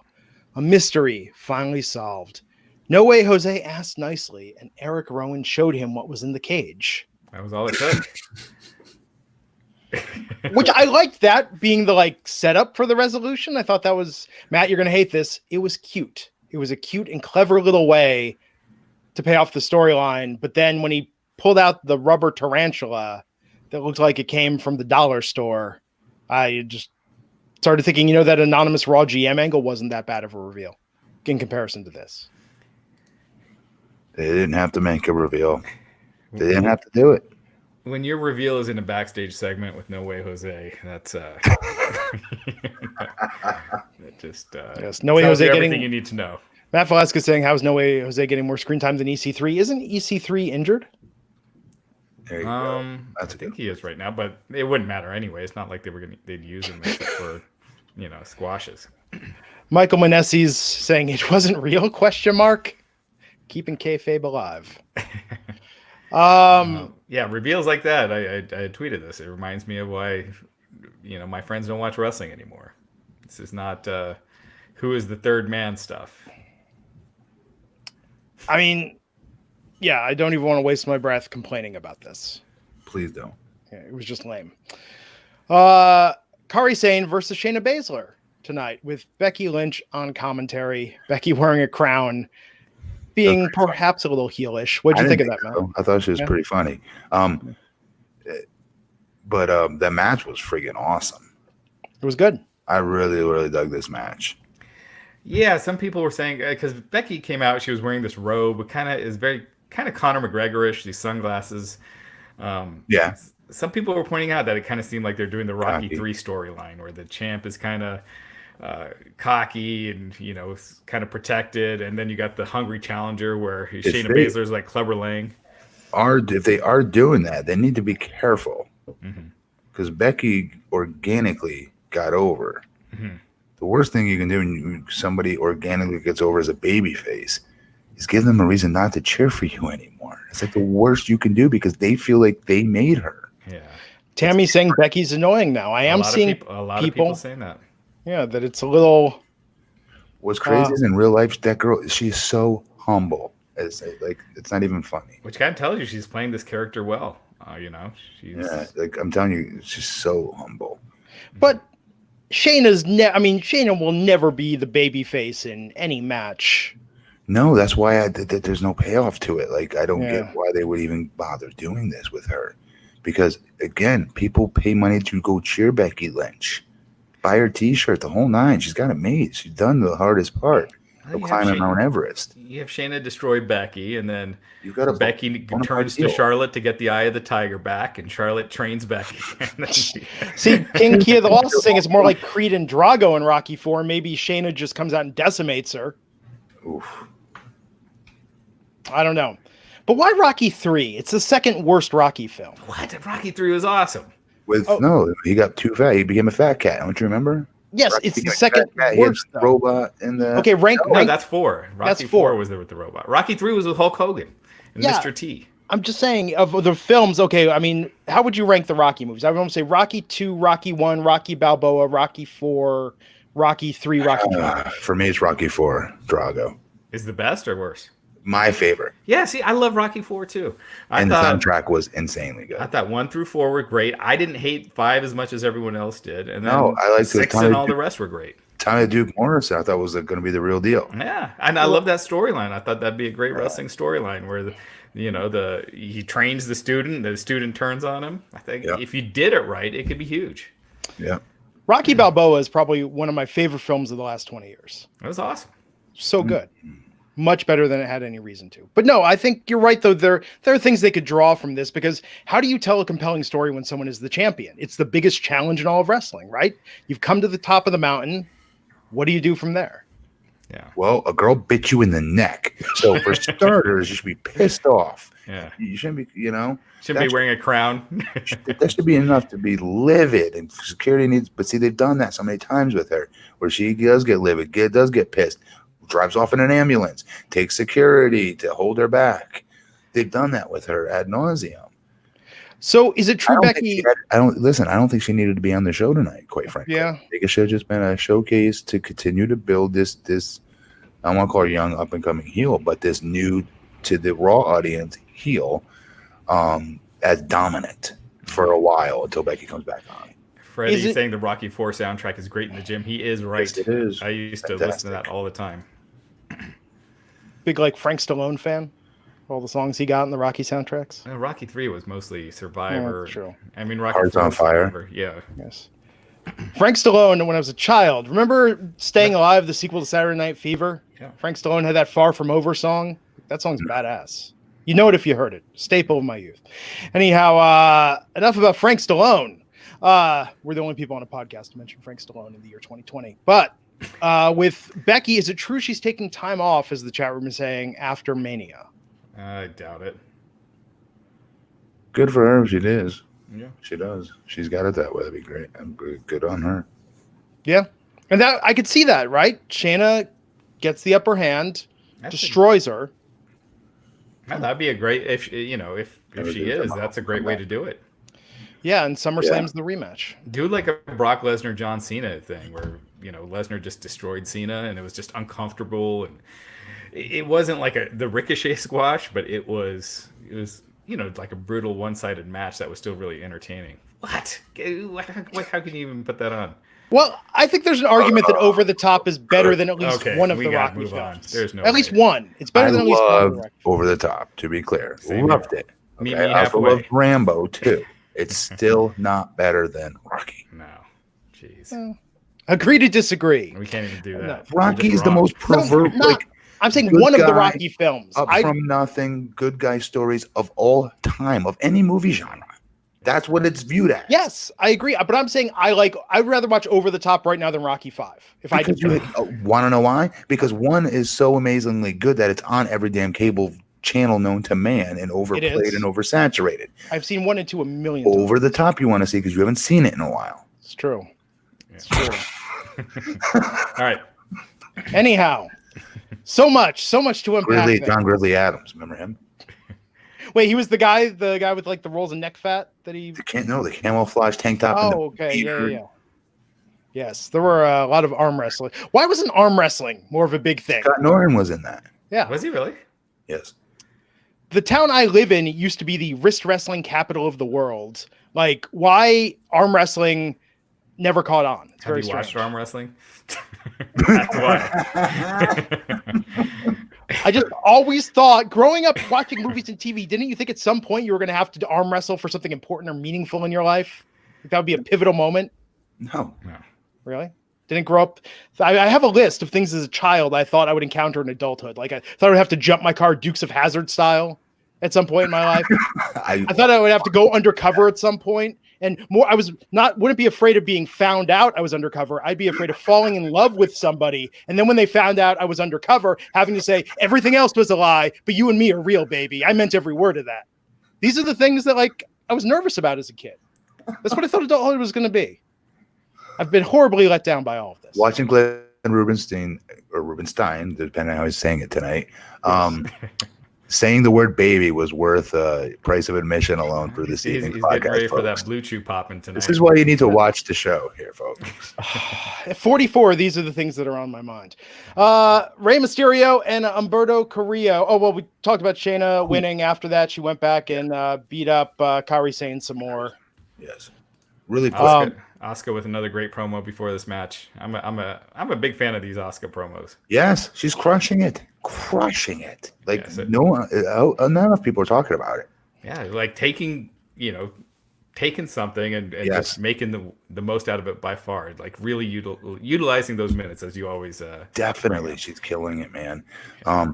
a mystery finally solved. No Way Jose asked nicely, and Erick Rowan showed him what was in the cage. That was all it took. Which I liked that being the setup for the resolution. I thought that was, Matt, you're going to hate this. It was cute. It was a cute and clever little way to pay off the storyline. But then when he pulled out the rubber tarantula that looked like it came from the dollar store, I just started thinking, that anonymous Raw GM angle wasn't that bad of a reveal in comparison to this. They didn't have to make a reveal. They didn't have to do it. When your reveal is in a backstage segment with No Way Jose, that's that just yes, No Way Jose everything getting you need to know. Matt Velasquez saying, how's No Way Jose getting more screen time than EC3? Isn't EC3 injured? There you go. I think he is right now, but it wouldn't matter anyway. It's not like they'd use him except for squashes. Michael Manessi's saying it wasn't real? ? Keeping kayfabe alive. Reveals like that. I tweeted this. It reminds me of why, my friends don't watch wrestling anymore. This is not who is the third man stuff. I mean, yeah, I don't even want to waste my breath complaining about this. Please don't. Yeah, it was just lame. Kairi Sane versus Shayna Baszler. tonight with Becky Lynch on commentary, Becky wearing a crown, being perhaps a little heelish. What'd you think of that, Matt? I thought she was pretty funny. But the match was freaking awesome. It was good. I really, really dug this match. Yeah, some people were saying because Becky came out, she was wearing this robe, kind of Conor McGregor-ish, these sunglasses. Yeah. Some people were pointing out that it kind of seemed like they're doing the Rocky 3 storyline, where the champ is kind of cocky and kind of protected, and then you got the hungry challenger where Shayna Baszler's like Clubber Lang. If they are doing that, they need to be careful because Becky organically got over. Mm-hmm. The worst thing you can do when somebody organically gets over as a baby face is give them a reason not to cheer for you anymore. It's like the worst you can do because they feel like they made her. Yeah. Tammy's saying Becky's annoying now. I am seeing a lot of people saying that. Yeah, that it's a little. What's crazy is in real life, that girl, she's so humble. It's not even funny. Which kind of tells you she's playing this character well. Yeah, like I'm telling you, she's so humble. But Shayna will never be the baby face in any match. No, that's why there's no payoff to it. Like, I don't get why they would even bother doing this with her. Because, again, people pay money to go cheer Becky Lynch. Buy her T-shirt, the whole nine. She's got it made. She's done the hardest part of climbing Mount Everest. You have Shayna destroy Becky, and then Becky turns to Charlotte to get the Eye of the Tiger back, and Charlotte trains Becky. See, King Kia, the loss is saying it's more like Creed and Drago in Rocky 4. Maybe Shayna just comes out and decimates her. Oof. I don't know. But why Rocky 3? It's the second worst Rocky film. What? Rocky 3 was awesome. No, he got too fat. He became a fat cat. Don't you remember? Yes, it's the second worst robot in the. Okay, rank. That's 4. Rocky 4 was there with the robot. Rocky 3 was with Hulk Hogan and Mr. T. I'm just saying, of the films, okay, I mean, how would you rank the Rocky movies? I would almost say Rocky 2, Rocky 1, Rocky Balboa, Rocky 4, Rocky 3, Rocky 5. For me, it's Rocky 4, Drago. Is the best or worse? My favorite. Yeah, see, I love Rocky 4 too. The soundtrack was insanely good. I thought 1 through 4 were great. I didn't hate 5 as much as everyone else did. And then I liked 6 and all the rest were great. Tommy Duke Morrison, I thought was going to be the real deal. Yeah, and I love that storyline. I thought that'd be a great wrestling storyline where he trains the student turns on him. I think if you did it right, it could be huge. Yeah. Rocky Balboa is probably one of my favorite films of the last 20 years. It was awesome. So good. Much better than it had any reason to. But no, I think you're right, though. There are things they could draw from this, because how do you tell a compelling story when someone is the champion? It's the biggest challenge in all of wrestling, right? You've come to the top of the mountain. What do you do from there? Yeah. Well, a girl bit you in the neck. So for starters, you should be pissed off. Yeah. You shouldn't be, Shouldn't be wearing a crown. That should be enough to be livid. And security needs, but see, they've done that so many times with her, where she does get livid, does get pissed. Drives off in an ambulance, takes security to hold her back. They've done that with her ad nauseum. So is it true, Becky? I don't think she needed to be on the show tonight, quite frankly. Yeah. I think it should have just been a showcase to continue to build this I don't want to call her young up and coming heel, but this new to the Raw audience heel as dominant for a while until Becky comes back on. Freddie saying the Rocky 4 soundtrack is great in the gym. He is right. Yes, it is. I used to listen to that all the time. Big Frank Stallone fan. All the songs he got in the Rocky soundtracks. Rocky 3 was mostly Survivor. Yeah, true. I mean, Rocky Hearts 4 on Fire. Survivor. Yeah. Yes. Frank Stallone, when I was a child, remember Staying Alive, the sequel to Saturday Night Fever? Yeah. Frank Stallone had that Far From Over song. That song's badass. You know it if you heard it. Staple of my youth. Anyhow, enough about Frank Stallone. We're the only people on a podcast to mention Frank Stallone in the year 2020. But with Becky, is it true she's taking time off, as the chat room is saying, after Mania? I doubt it. Good for her if she does. Yeah, she does. She's got it that way. That'd be great. Good on her. Yeah, and that I could see that, right? Shayna gets the upper hand, destroys her. That'd be a great if she is. That's a great way to do it. Yeah, and SummerSlam's the rematch. Do like a Brock Lesnar John Cena thing where Lesnar just destroyed Cena and it was just uncomfortable, and it wasn't like the Ricochet squash, but it was like a brutal one-sided match that was still really entertaining. What? How can you even put that on? Well, I think there's an argument that Over the Top is better than at least one of the Rocky films. There's no at least one. It's better than at least one of the Rocky films. Over the Top, to be clear. Same Loved here. it. Meet Okay? me I also halfway. loved Rambo too. It's still not better than Rocky. No. Jeez. Agree to disagree. We can't even do that. No. Rocky is the most pervert. I'm saying good one of the guy, Rocky films. Up from nothing, good guy stories of all time, of any movie genre. That's what it's viewed as. Yes, I agree. But I'm saying I'd rather watch Over the Top right now than Rocky 5. If I could. Want to know why? Because one is so amazingly good that it's on every damn cable channel known to man and overplayed and oversaturated. I've seen 1 and 2 a million times. Over the Top you want to see because you haven't seen it in a while. It's true. Yeah. It's true. All right. Anyhow, so much to unpack. John Grizzly Adams, remember him? Wait, he was the guy with like the rolls of neck fat that he. The camouflage tank top. Oh, okay, yeah. Yes, there were a lot of arm wrestling. Why wasn't arm wrestling more of a big thing? Scott Norton was in that. Yeah, Was he really? Yes. The town I live in used to be the wrist wrestling capital of the world. Like, why arm wrestling never caught on? It's Have very you watched strange. arm wrestling? That's why. I just always thought, growing up watching movies and TV, didn't you think at some point you were going to have to arm wrestle for something important or meaningful in your life? Like that would be a pivotal moment. No. Really? Didn't grow up. I have a list of things as a child I thought I would encounter in adulthood. Like I thought I would have to jump my car Dukes of Hazzard style at some point in my life. I thought I would have to go undercover at some point. And more, wouldn't be afraid of being found out I was undercover. I'd be afraid of falling in love with somebody. And then when they found out I was undercover, having to say everything else was a lie, but you and me are real, baby. I meant every word of that. These are the things that I was nervous about as a kid. That's what I thought adulthood was going to be. I've been horribly let down by all of this. Watching Glenn Rubenstein, depending on how he's saying it tonight, saying the word baby was worth price of admission alone for this evening's He's podcast, getting ready for folks. that Blue Chew popping tonight. This is why you need to watch the show here, folks. At 44, these are the things that are on my mind. Rey Mysterio and Humberto Carrillo. Oh, well, we talked about Shayna winning. After that, she went back and beat up Kairi Sane some more. Yes. Really quick. Asuka with another great promo before this match. I'm a big fan of these Asuka promos. Yes, she's crushing it. Like not enough people are talking about it. Yeah, like taking something and just making the most out of it by far. Like really utilizing those minutes as you always. Definitely, she's killing it, man. I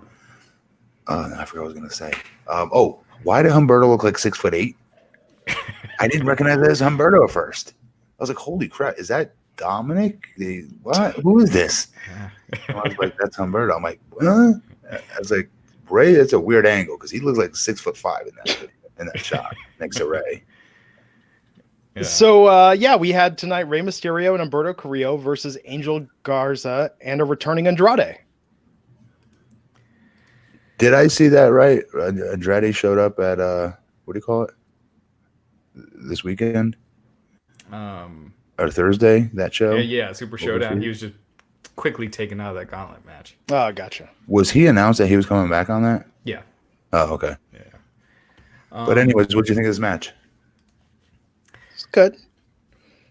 forgot what I was gonna say. Why did Humberto look like 6'8"? I didn't recognize that as Humberto at first. I was like, holy crap, is that Dominic? What? Who is this? I was like, that's Humberto. I'm like, what? I was like, Ray, that's a weird angle because he looks like 6'5" in that shot next to Ray. Yeah. So, we had tonight Rey Mysterio and Humberto Carrillo versus Angel Garza and a returning Andrade. Did I see that right? Andrade showed up at, what do you call it? This weekend? Or Thursday, that show? Yeah, Super Showdown. He was just quickly taken out of that gauntlet match. Oh, gotcha. Was he announced that he was coming back on that? Yeah. Oh, okay. Yeah. But anyways, what do you think of this match? It's good.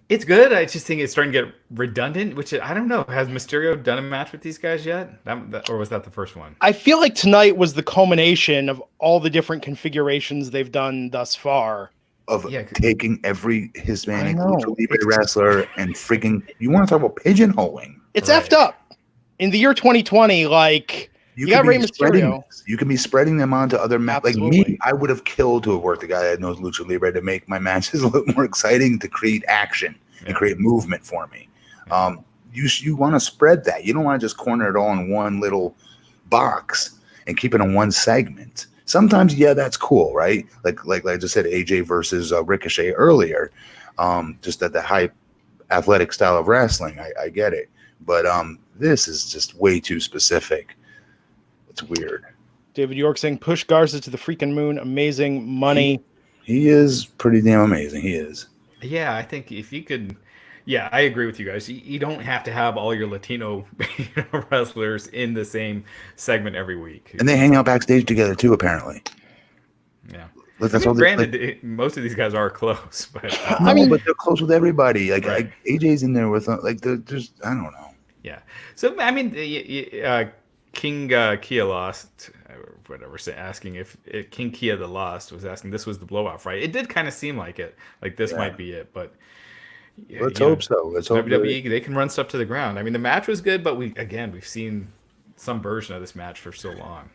It's good. I just think it's starting to get redundant, which I don't know. Has Mysterio done a match with these guys yet? Or was that the first one? I feel like tonight was the culmination of all the different configurations they've done thus far. Of taking every Hispanic lucha libre wrestler and freaking, you want to talk about pigeonholing? It's effed up. In the year 2020, like you got Rey Mysterio. You can be spreading them onto other matches. Like me, I would have killed to have worked a guy that knows lucha libre to make my matches a little more exciting, to create action and create movement for me. You want to spread that. You don't want to just corner it all in one little box and keep it in one segment. Sometimes, that's cool, right? Like I just said, AJ versus Ricochet earlier. Just that the high athletic style of wrestling, I get it. But this is just way too specific. It's weird. David York saying, push Garza to the freaking moon. Amazing money. He is pretty damn amazing. He is. Yeah, I think if you could... Yeah, I agree with you guys. You don't have to have all your Latino wrestlers in the same segment every week. And they hang out backstage together too, apparently. Yeah. Look, I that's mean, all. granted, most of these guys are close, but No, I mean- but they're close with everybody. Like, Right. AJ's in there with like they're just I don't know. yeah. So I mean, King Kia lost. Whatever, asking if King Kia the Lost was asking. This was the blowout fight. It did kind of seem like it. Like this might be it, but. Yeah, Let's hope so. Let's hope WWE they can run stuff to the ground. I mean, the match was good, but we've seen some version of this match for so long.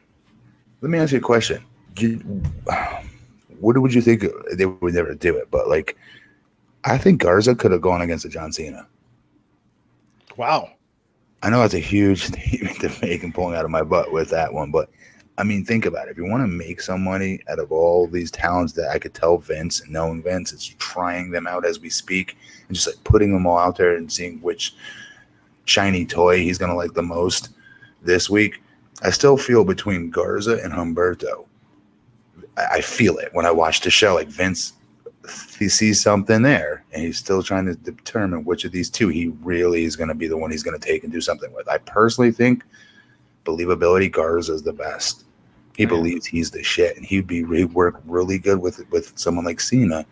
Let me ask you a question. What would you think? They would never do it, but like, I think Garza could have gone against a John Cena. Wow. I know that's a huge statement to make and pulling out of my butt with that one, but I mean, think about it. If you want to make some money out of all these talents that I could tell Vince and knowing Vince is trying them out as we speak and just like putting them all out there and seeing which shiny toy he's going to like the most this week, I still feel between Garza and Humberto. I feel it when I watch the show. Like Vince, he sees something there and he's still trying to determine which of these two he really is going to be the one he's going to take and do something with. I personally think believability, Garza is the best. He believes he's the shit, and he'd work really good with someone like Cena,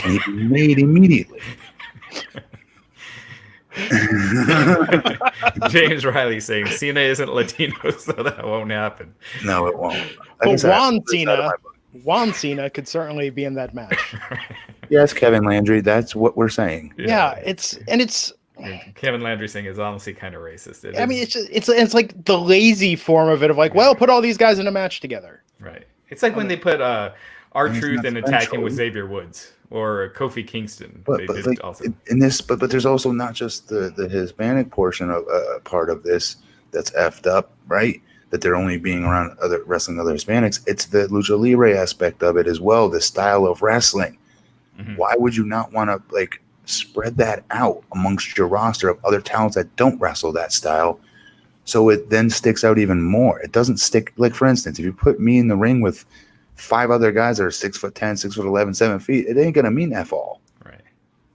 and he'd be made immediately. James Riley saying Cena isn't Latino, so that won't happen. No, it won't. But Juan Cena could certainly be in that match. Yes, Kevin Landry. That's what we're saying. Yeah, it's Kevin Landry saying is honestly kind of racist. It's like the lazy form of it of like, well, put all these guys in a match together. Right. It's like when they put R-Truth and attacking with special. Xavier Woods or Kofi Kingston. But there's also not just the Hispanic portion of part of this that's effed up, right? That they're only being around wrestling other Hispanics. It's the lucha libre aspect of it as well. The style of wrestling. Mm-hmm. Why would you not want to like spread that out amongst your roster of other talents that don't wrestle that style? So it then sticks out even more. It doesn't stick. Like, for instance, if you put me in the ring with 5 other guys that are 6'10", 6'11", 7 feet, it ain't going to mean F all. Right.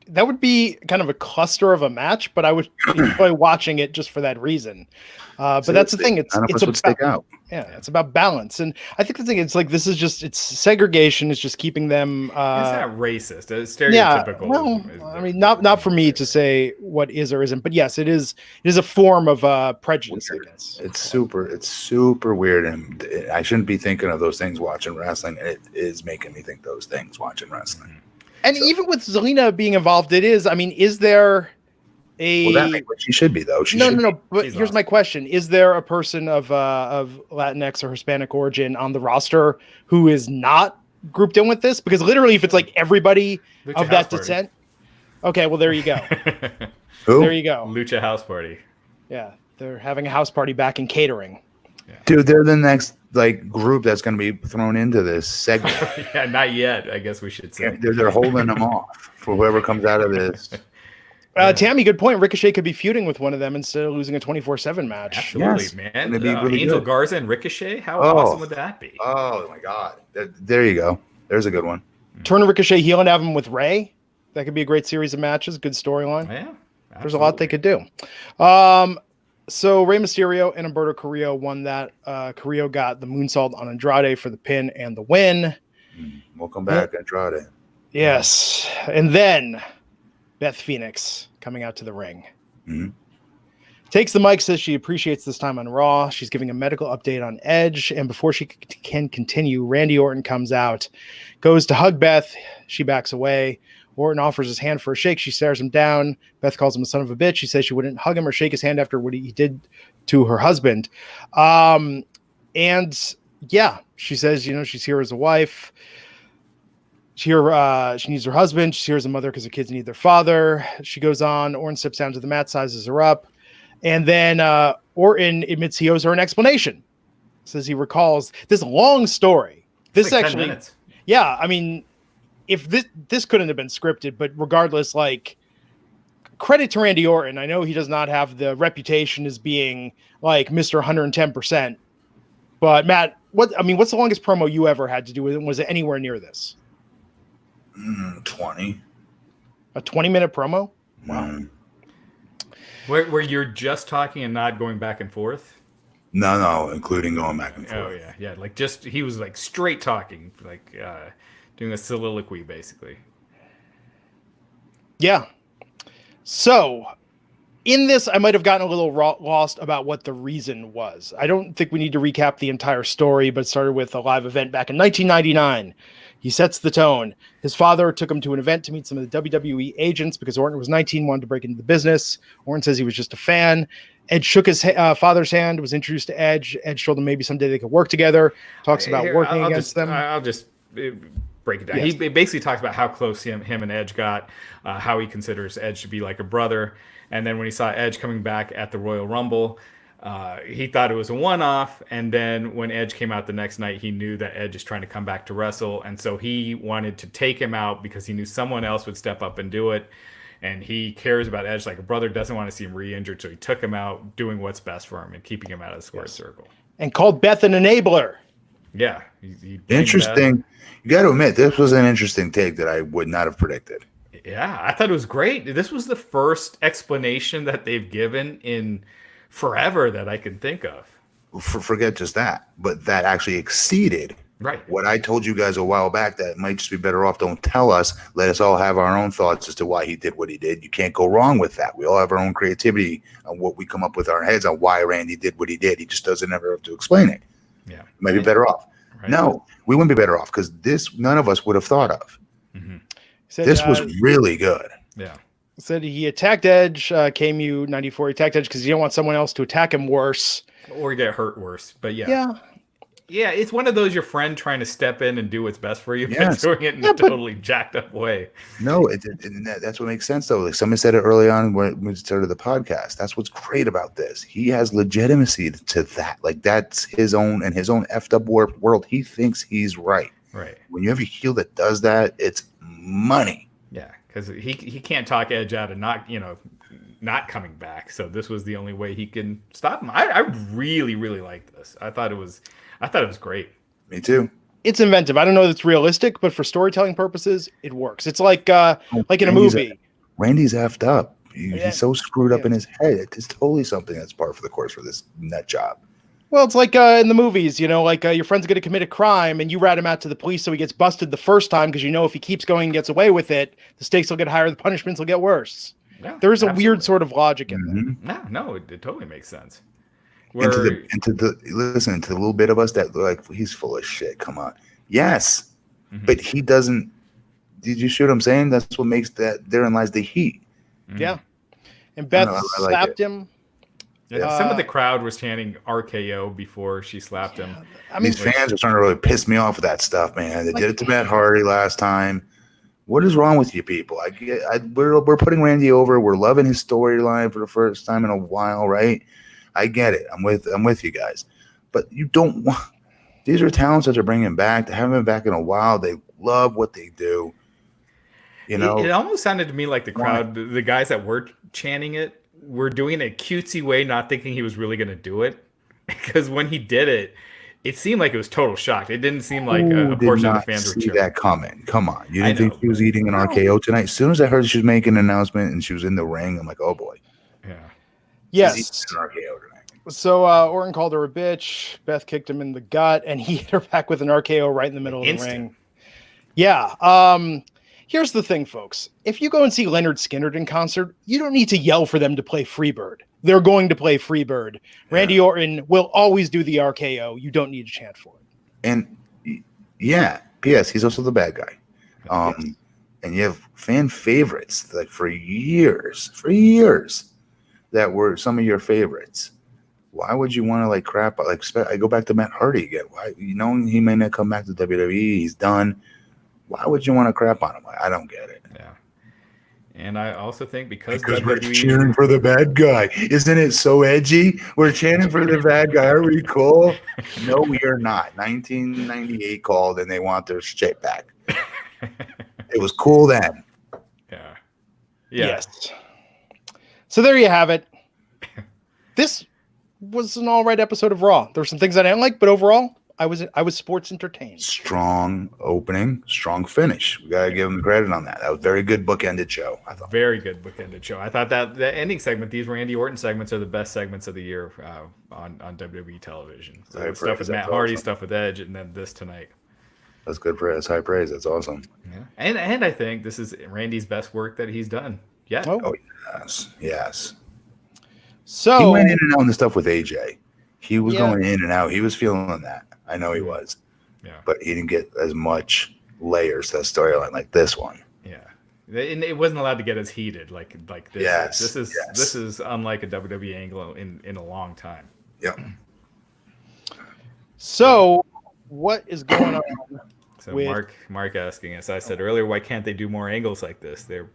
That would be kind of a cluster of a match, but I would enjoy watching it just for that reason. But so that's the thing. It's about, stick out. Yeah, it's about balance. And I think the thing is like, this is just, it's segregation. It's just keeping them. It's not racist. It's stereotypical. Yeah, well, I mean, not for me to say what is or isn't, but yes, it is a form of prejudice, weird. I guess. It's super weird. And I shouldn't be thinking of those things watching wrestling. It is making me think those things watching wrestling. And even with Zelina being involved, is there well, that makes what she should be, though. No. But here's my question: is there a person of Latinx or Hispanic origin on the roster who is not grouped in with this? Because literally, if it's like everybody Lucha of that descent, okay, well there you go. Who? There you go. Lucha House Party. Yeah, they're having a house party back in catering. Yeah. Dude, they're the next group that's going to be thrown into this segment. Yeah, not yet. I guess we should say they're holding them off for whoever comes out of this. Tammy, good point. Ricochet could be feuding with one of them instead of losing a 24/7 match. Absolutely, yes. man. Really Angel good. Garza and Ricochet. How awesome would that be? Oh my God! There you go. There's a good one. Turn Ricochet heel and have him with Ray. That could be a great series of matches. Good storyline. Yeah, absolutely. There's a lot they could do. So Rey Mysterio and Humberto Carrillo won that. Carrillo got the moonsault on Andrade for the pin and the win. Welcome back, Andrade. Yes, and then Beth Phoenix coming out to the ring. Mm-hmm. Takes the mic, says she appreciates this time on Raw. She's giving a medical update on Edge. And before she can continue, Randy Orton comes out, goes to hug Beth. She backs away. Orton offers his hand for a shake. She stares him down. Beth calls him a son of a bitch. She says she wouldn't hug him or shake his hand after what he did to her husband. And yeah, she says, she's here as a wife. She needs her husband. She's here as a mother because her kids need their father. She goes on. Orton steps down to the mat, sizes her up. And then Orton admits he owes her an explanation. Says he recalls this long story. This like actually, 10 minutes. Yeah, I mean, if this couldn't have been scripted, but regardless, credit to Randy Orton. I know he does not have the reputation as being like Mr. 110%. But Matt, what's the longest promo you ever had to do with him? Was it anywhere near this? 20. A 20-minute promo? Wow. Where you're just talking and not going back and forth? No, including going back and forth. Oh yeah. Like just he was like straight talking, doing a soliloquy, basically. Yeah. So, in this, I might have gotten a little lost about what the reason was. I don't think we need to recap the entire story, but it started with a live event back in 1999. He sets the tone. His father took him to an event to meet some of the WWE agents because Orton was 19, wanted to break into the business. Orton says he was just a fan. Edge shook his father's hand, was introduced to Edge. Edge told him maybe someday they could work together. Talks about working against them. I'll just break it down. Yes. He basically talks about how close him and Edge got, how he considers Edge to be like a brother. And then when he saw Edge coming back at the Royal Rumble, he thought it was a one-off. And then when Edge came out the next night, he knew that Edge is trying to come back to wrestle. And so he wanted to take him out because he knew someone else would step up and do it. And he cares about Edge like a brother, doesn't want to see him re-injured. So he took him out, doing what's best for him and keeping him out of the square circle. And called Beth an enabler. Yeah. He Interesting. You got to admit, this was an interesting take that I would not have predicted. Yeah, I thought it was great. This was the first explanation that they've given in forever that I can think of. Forget just that, but that actually exceeded what I told you guys a while back, that it might just be better off. Don't tell us. Let us all have our own thoughts as to why he did what he did. You can't go wrong with that. We all have our own creativity on what we come up with our heads on why Randy did what he did. He just doesn't ever have to explain it. Yeah, might be better off. Right. No, we wouldn't be better off because this none of us would have thought of. Mm-hmm. Said, this was really good. Yeah. Said he attacked Edge, KMU 94. He attacked Edge because he didn't want someone else to attack him worse. Or get hurt worse. But yeah, it's one of those, your friend trying to step in and do what's best for you, but doing it in a totally jacked up way. No, that's what makes sense, though. Like somebody said it early on when we started the podcast. That's what's great about this. He has legitimacy to that. Like, that's his own, and his own effed up world. He thinks he's right. Right. When you have a heel that does that, it's money. Yeah, because he can't talk Edge out of not coming back. So this was the only way he can stop him. I really, really liked this. I thought it was great. Me too. It's inventive. I don't know if it's realistic, but for storytelling purposes, it works. It's like in a movie. Randy's effed up. He's so screwed up in his head. It's totally something that's par for the course for this nut job. Well, it's like in the movies, your friend's going to commit a crime and you rat him out to the police so he gets busted the first time because if he keeps going and gets away with it, the stakes will get higher, the punishments will get worse. Yeah, there is a weird sort of logic in that. No, it totally makes sense. And to the little bit of us that like, he's full of shit. Come on. Yes. Mm-hmm. But he doesn't. Did you see what I'm saying? That's what makes that. Therein lies the heat. Mm-hmm. Yeah. And Beth slapped him. Yeah, some of the crowd was chanting RKO before she slapped him. I mean, these fans are starting to really piss me off with that stuff, man. They did it to Matt Hardy last time. What is wrong with you people? We're putting Randy over. We're loving his storyline for the first time in a while, right? I get it. I'm with you guys. But you don't want. These are talents that they're bringing back. They haven't been back in a while. They love what they do. It almost sounded to me like the crowd, the guys that were chanting it, were doing it in a cutesy way, not thinking he was really going to do it. Because when he did it, it seemed like it was total shock. It didn't seem like a portion of the fans were cheering. That coming. Come on. You didn't think he was eating an RKO tonight? As soon as I heard she was making an announcement and she was in the ring, I'm like, oh boy. Yeah. Yes. She's eating an RKO tonight. So Orton called her a bitch. Beth kicked him in the gut, and he hit her back with an RKO right in the middle of the ring. Yeah. Here's the thing, folks. If you go and see Leonard Skinner in concert, you don't need to yell for them to play Freebird. They're going to play Freebird. Yeah. Randy Orton will always do the RKO. You don't need to chant for it. And yeah, P.S. He's also the bad guy. Yes. And you have fan favorites like for years that were some of your favorites. Why would you want to like crap? Like I go back to Matt Hardy again. Why, he may not come back to WWE. He's done. Why would you want to crap on him? I don't get it. Yeah. And I also think because we're cheering for the bad guy. Isn't it so edgy? We're chanting for the bad guy. Are we cool? No, we are not. 1998 called and they want their shit back. It was cool then. Yeah. Yes. So there you have it. This was an all right episode of Raw. There were some things I didn't like, but overall, I was sports entertained. Strong opening, strong finish. We gotta give them credit on that. That was a very good bookended show. I thought. Very good bookended show. I thought that the ending segment, these Randy Orton segments, are the best segments of the year on WWE television. So stuff with Matt Hardy, stuff with Edge, and then this tonight. That's good praise. That's high praise. That's awesome. Yeah, and I think this is Randy's best work that he's done. Yeah. Oh yes. So he went in and out in the stuff with AJ. He was Yeah. going in and out. He was feeling that. I know he was. Yeah. But he didn't get as much layers to that storyline like this one. Yeah. And it wasn't allowed to get as heated like this. Yes, This is unlike a WWE angle in a long time. Yep. So what is going on? So with- Mark asking us, I said earlier, why can't they do more angles like this? They're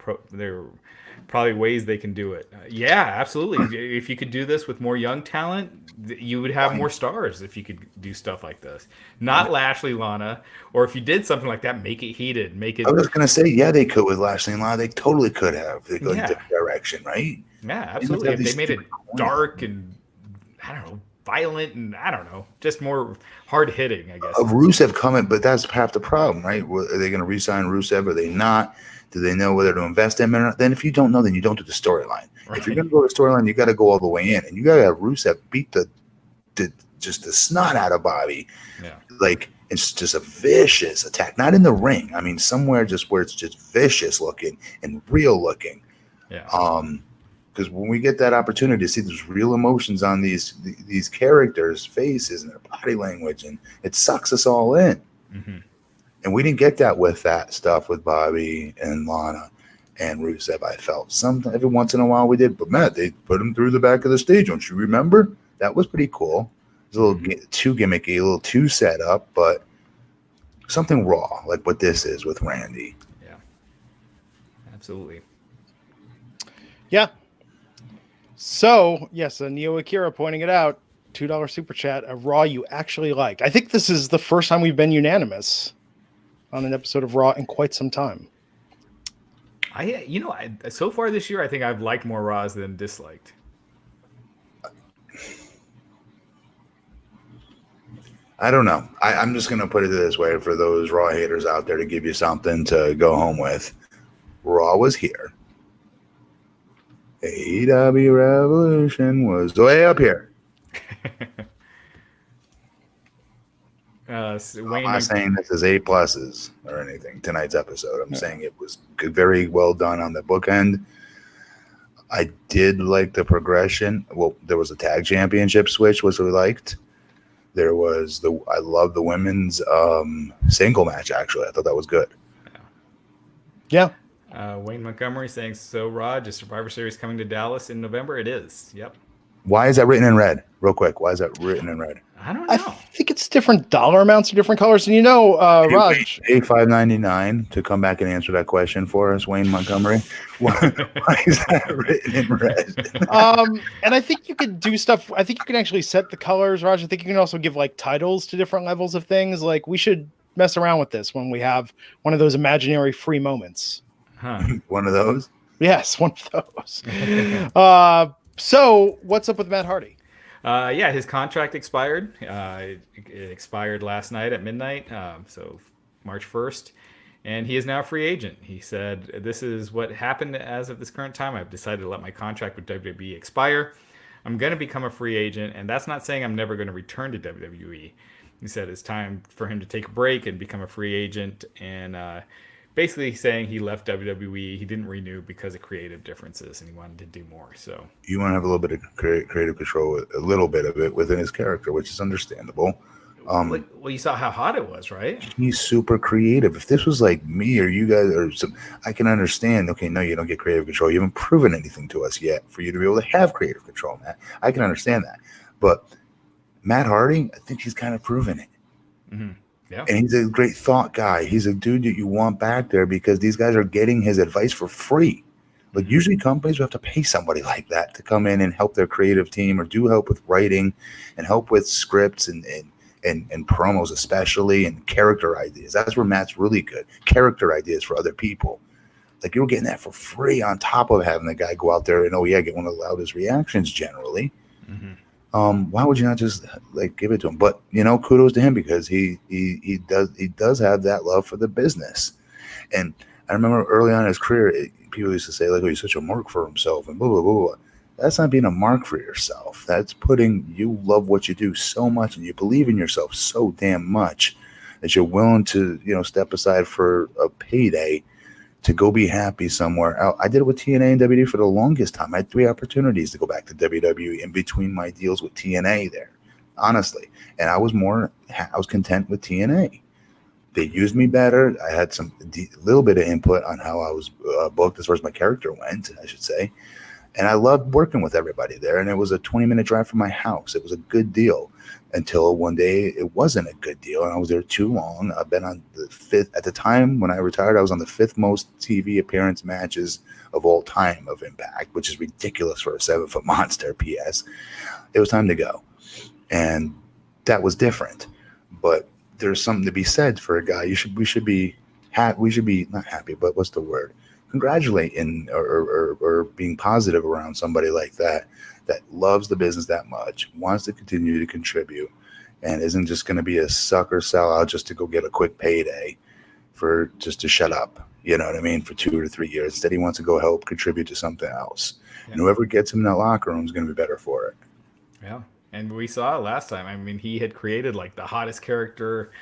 probably ways they can do it. Yeah, absolutely. If you could do this with more young talent, you would have more stars if you could do stuff like this. Not Lashley, Lana, or if you did something like that, make it heated, make it. I was going to say, yeah, they could with Lashley and Lana. They totally could have. They go in Yeah. a different direction, right? Yeah, absolutely. If have they made it these stupid dark and I don't know, violent and I don't know, just more hard hitting, I guess. Of Rusev coming, but that's half the problem, right? Are they going to re-sign Rusev? Are they not? Do they know whether to invest in him or not? Then if you don't know, then you don't do the storyline. Right. If you're going to go to storyline, you got to go all the way in, and you got to have Rusev beat the snot out of Bobby. Yeah. Like it's just a vicious attack, not in the ring. I mean, somewhere just where it's just vicious looking and real looking. Yeah. Because when we get that opportunity to see those real emotions on these characters' faces and their body language, and it sucks us all in. Mm-hmm. And we didn't get that with that stuff with Bobby and Lana and Rusev. I felt every once in a while we did, but Matt, they put him through the back of the stage. Don't you remember? That was pretty cool. It was a little too gimmicky, a little too set up, but something raw, like what this is with Randy. Yeah. Absolutely. Yeah. So, yes, Neo Akira pointing it out, $2 super chat, a Raw you actually liked. I think this is the first time we've been unanimous on an episode of Raw in quite some time. So far this year, I think I've liked more Raws than disliked. I don't know. I'm just going to put it this way for those Raw haters out there to give you something to go home with. Raw was here. AEW Revolution was way up here. I'm not saying this is A pluses or anything, tonight's episode. I'm saying it was very well done on the bookend. I did like the progression. Well, there was a tag championship switch, which we liked. There was I love the women's single match, actually. I thought that was good. Yeah. Wayne Montgomery saying, so Raj, is Survivor Series coming to Dallas in November? It is. Yep. Why is that written in red? Real quick. Why is that written in red? I don't know. I think it's different dollar amounts or different colors. And Raj. Pay $5.99 to come back and answer that question for us, Wayne Montgomery. Why is that written in red? And I think you could do stuff. I think you can actually set the colors, Raj. I think you can also give like titles to different levels of things. Like we should mess around with this when we have one of those imaginary free moments. Huh. One of those? Yes, one of those. So what's up with Matt Hardy? Yeah, his contract expired. It expired last night at midnight, so March 1st. And he is now a free agent. He said, this is what happened as of this current time. I've decided to let my contract with WWE expire. I'm going to become a free agent, and that's not saying I'm never going to return to WWE. He said it's time for him to take a break and become a free agent, and basically saying he left WWE. He didn't renew because of creative differences, and he wanted to do more. So you want to have a little bit of creative control, a little bit of it within his character, which is understandable. Well, you saw how hot it was, right? He's super creative. If this was like me or you guys, or some, I can understand. Okay, no, you don't get creative control. You haven't proven anything to us yet for you to be able to have creative control, Matt. I can understand that, but Matt Hardy, I think he's kind of proven it. Mm-hmm. Yeah. And he's a great thought guy. He's a dude that you want back there because these guys are getting his advice for free. Like usually companies will have to pay somebody like that to come in and help their creative team or do help with writing and help with scripts and promos especially and character ideas. That's where Matt's really good. Character ideas for other people. Like you're getting that for free on top of having the guy go out there and get one of the loudest reactions generally. Mm-hmm. Why would you not just like give it to him? But kudos to him because he does have that love for the business. And I remember early on in his career, people used to say like, "Oh, he's such a mark for himself," and blah blah blah blah. That's not being a mark for yourself. That's putting you love what you do so much and you believe in yourself so damn much that you're willing to, step aside for a payday to go be happy somewhere else. I did it with TNA and WWE for the longest time. I had 3 opportunities to go back to WWE in between my deals with TNA there, honestly. And I was content with TNA. They used me better. I had some little bit of input on how I was booked as far as my character went, I should say. And I loved working with everybody there. And it was a 20-minute drive from my house. It was a good deal until one day it wasn't a good deal. And I was there too long. I've been on the 5th. At the time when I retired, I was on the 5th most TV appearance matches of all time of Impact, which is ridiculous for a 7-foot monster, P.S. It was time to go. And that was different. But there's something to be said for a guy. We should be not happy, but what's the word? Congratulating or being positive around somebody like that loves the business that much, wants to continue to contribute, and isn't just going to be a sucker sellout just to go get a quick payday for just to shut up. You know what I mean? For 2 or 3 years. Instead, he wants to go help contribute to something else. Yeah. And whoever gets him in that locker room is going to be better for it. Yeah. And we saw it last time. I mean, he had created like the hottest character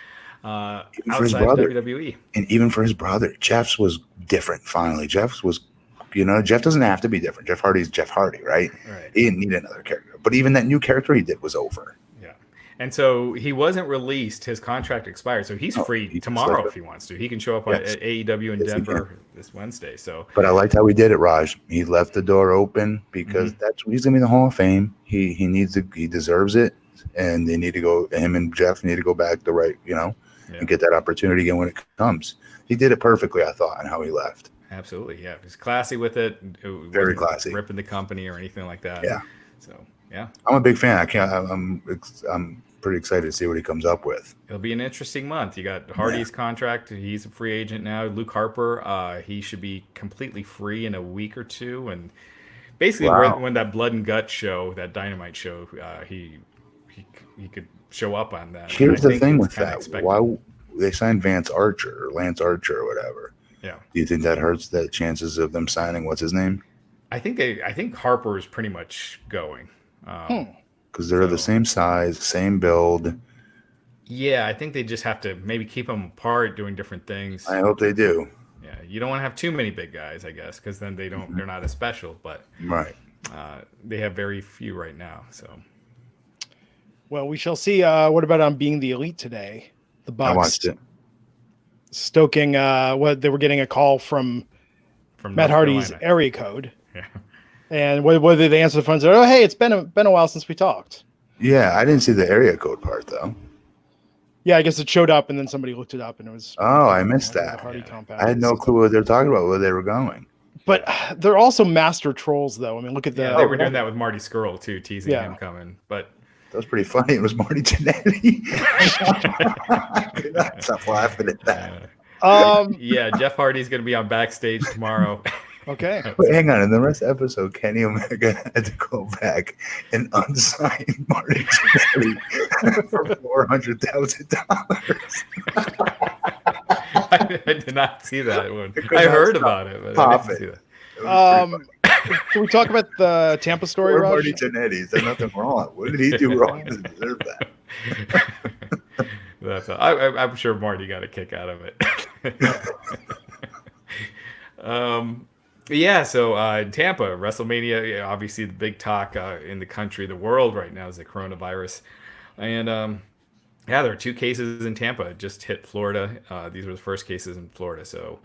outside of WWE. And even for his brother, Jeff's was different finally. Jeff doesn't have to be different. Jeff Hardy's Jeff Hardy, right? He didn't need another character. But even that new character he did was over. Yeah. And so he wasn't released. His contract expired. So he's free tomorrow if he wants to. He can show up at AEW in Denver this Wednesday. So, but I liked how he did it, Raj. He left the door open because he's gonna be in the Hall of Fame. He deserves it. And him and Jeff need to go back the right, and get that opportunity again when it comes. He did it perfectly, I thought, on how he left. Absolutely, yeah. He's classy with it. Very classy. Ripping the company or anything like that. Yeah. So, yeah. I'm a big fan. I'm pretty excited to see what he comes up with. It'll be an interesting month. You got Hardy's contract. He's a free agent now. Luke Harper, he should be completely free in a week or two. And basically, when that Blood and Guts show, that Dynamite show, he could show up on that. Here's the thing with that. Why they signed Lance Archer or whatever. Yeah. Do you think that hurts the chances of them signing what's his name? I think Harper is pretty much going. Because they're the same size, same build. Yeah, I think they just have to maybe keep them apart, doing different things. I hope they do. Yeah, you don't want to have too many big guys, I guess, because then they're not as special. But right, they have very few right now. So. Well, we shall see. What about on Being the Elite today? The Bucks. I watched it. Stoking what they were getting a call from Matt Hardy's area code. Yeah. And whether they answer the phone and said, "Oh, hey, it's been a while since we talked." Yeah, I didn't see the area code part though. Yeah, I guess it showed up, and then somebody looked it up, and it was. Oh, I missed that. Hardy compound. I had no clue what they were talking about, where they were going. But they're also master trolls, though. I mean, look at the. Yeah, they were doing that with Marty Scurll too, teasing him coming, but. That was pretty funny. It was Marty Jannetty. Stop laughing at that. Yeah, Jeff Hardy's going to be on Backstage tomorrow. Okay. Wait, hang on. In the rest of the episode, Kenny Omega had to go back and unsign Marty Jannetty for $400,000. I did not see that one. I heard about it, but I didn't see that. Can we talk about the Tampa story, Raj? Marty Jannetty. There's nothing wrong. What did he do wrong to deserve that? I'm sure Marty got a kick out of it. So in Tampa, WrestleMania, obviously the big talk in the country, the world right now is the coronavirus. And there are 2 cases in Tampa. It just hit Florida. These were the first cases in Florida. So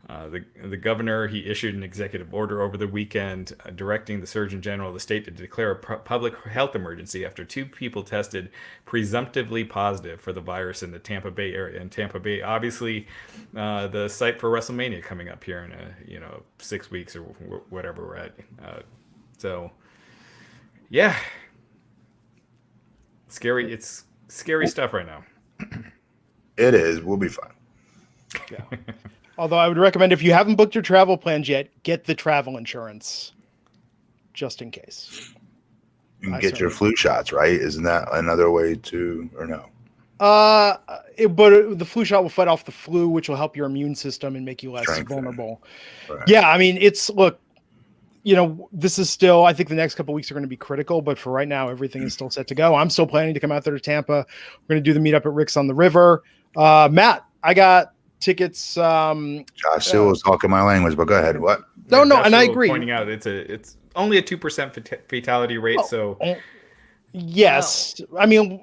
the governor, he issued an executive order over the weekend directing the Surgeon General of the state to declare a public health emergency after 2 people tested presumptively positive for the virus in the Tampa Bay area. And Tampa Bay, obviously, the site for WrestleMania coming up here in 6 weeks or whatever we're at. Scary. It's scary stuff right now. It is. We'll be fine. Yeah. Although I would recommend, if you haven't booked your travel plans yet, get the travel insurance just in case. You can get your flu shots, right? Isn't that another way to, or no? But the flu shot will fight off the flu, which will help your immune system and make you less vulnerable. Right. Yeah, I mean, this is still, I think the next couple of weeks are going to be critical, but for right now, everything is still set to go. I'm still planning to come out there to Tampa. We're going to do the meetup at Rick's on the River. Matt, I got tickets. Josh still was talking my language, but go ahead. What? No, Beth and I was agree. Pointing out it's only a 2% fatality rate, so yes. I mean,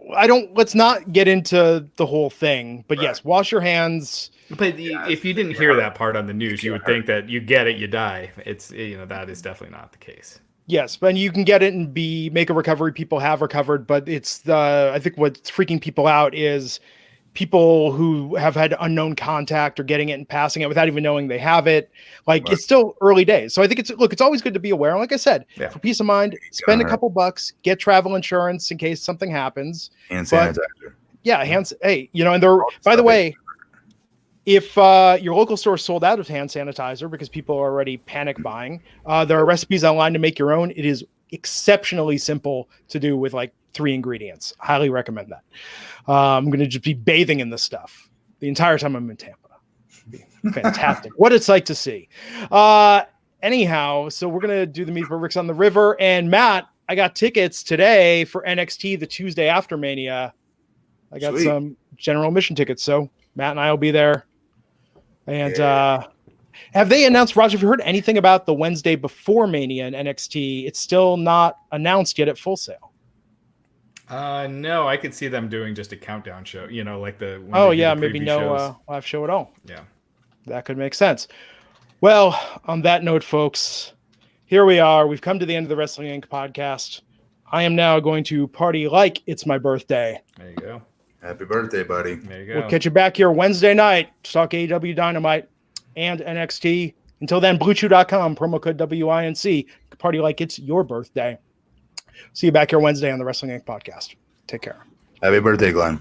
let's not get into the whole thing, but yes, wash your hands. But if you didn't hear that part on the news, you would think that you get it, you die. It's that is definitely not the case. Yes, but you can get it and make a recovery. People have recovered, but I think what's freaking people out is people who have had unknown contact or getting it and passing it without even knowing they have it. It's still early days. So I think it's always good to be aware. And like I said, for peace of mind, spend a couple bucks, get travel insurance in case something happens. Hand sanitizer. Hey, and they're, by the way, if your local store is sold out of hand sanitizer because people are already panic buying, there are recipes online to make your own. It is exceptionally simple to do with 3 ingredients. Highly recommend that. I'm going to just be bathing in this stuff the entire time I'm in Tampa. It'd be fantastic. What it's like to see. Anyhow, so we're going to do the Meet Bricks on the River. And Matt, I got tickets today for NXT the Tuesday after Mania. I got some general admission tickets. So Matt and I will be there. And have they announced, Raj, have you heard anything about the Wednesday before Mania and NXT? It's still not announced yet at Full Sail. No, I could see them doing just a countdown show, like the. Maybe no live show at all. Yeah. That could make sense. Well, on that note, folks, here we are. We've come to the end of the Wrestling Inc. podcast. I am now going to party like it's my birthday. There you go. Happy birthday, buddy. There you go. We'll catch you back here Wednesday night to talk AEW Dynamite and NXT. Until then, BlueChew.com, promo code WINC. Party like it's your birthday. See you back here Wednesday on the Wrestling Inc. podcast. Take care. Happy birthday, Glenn.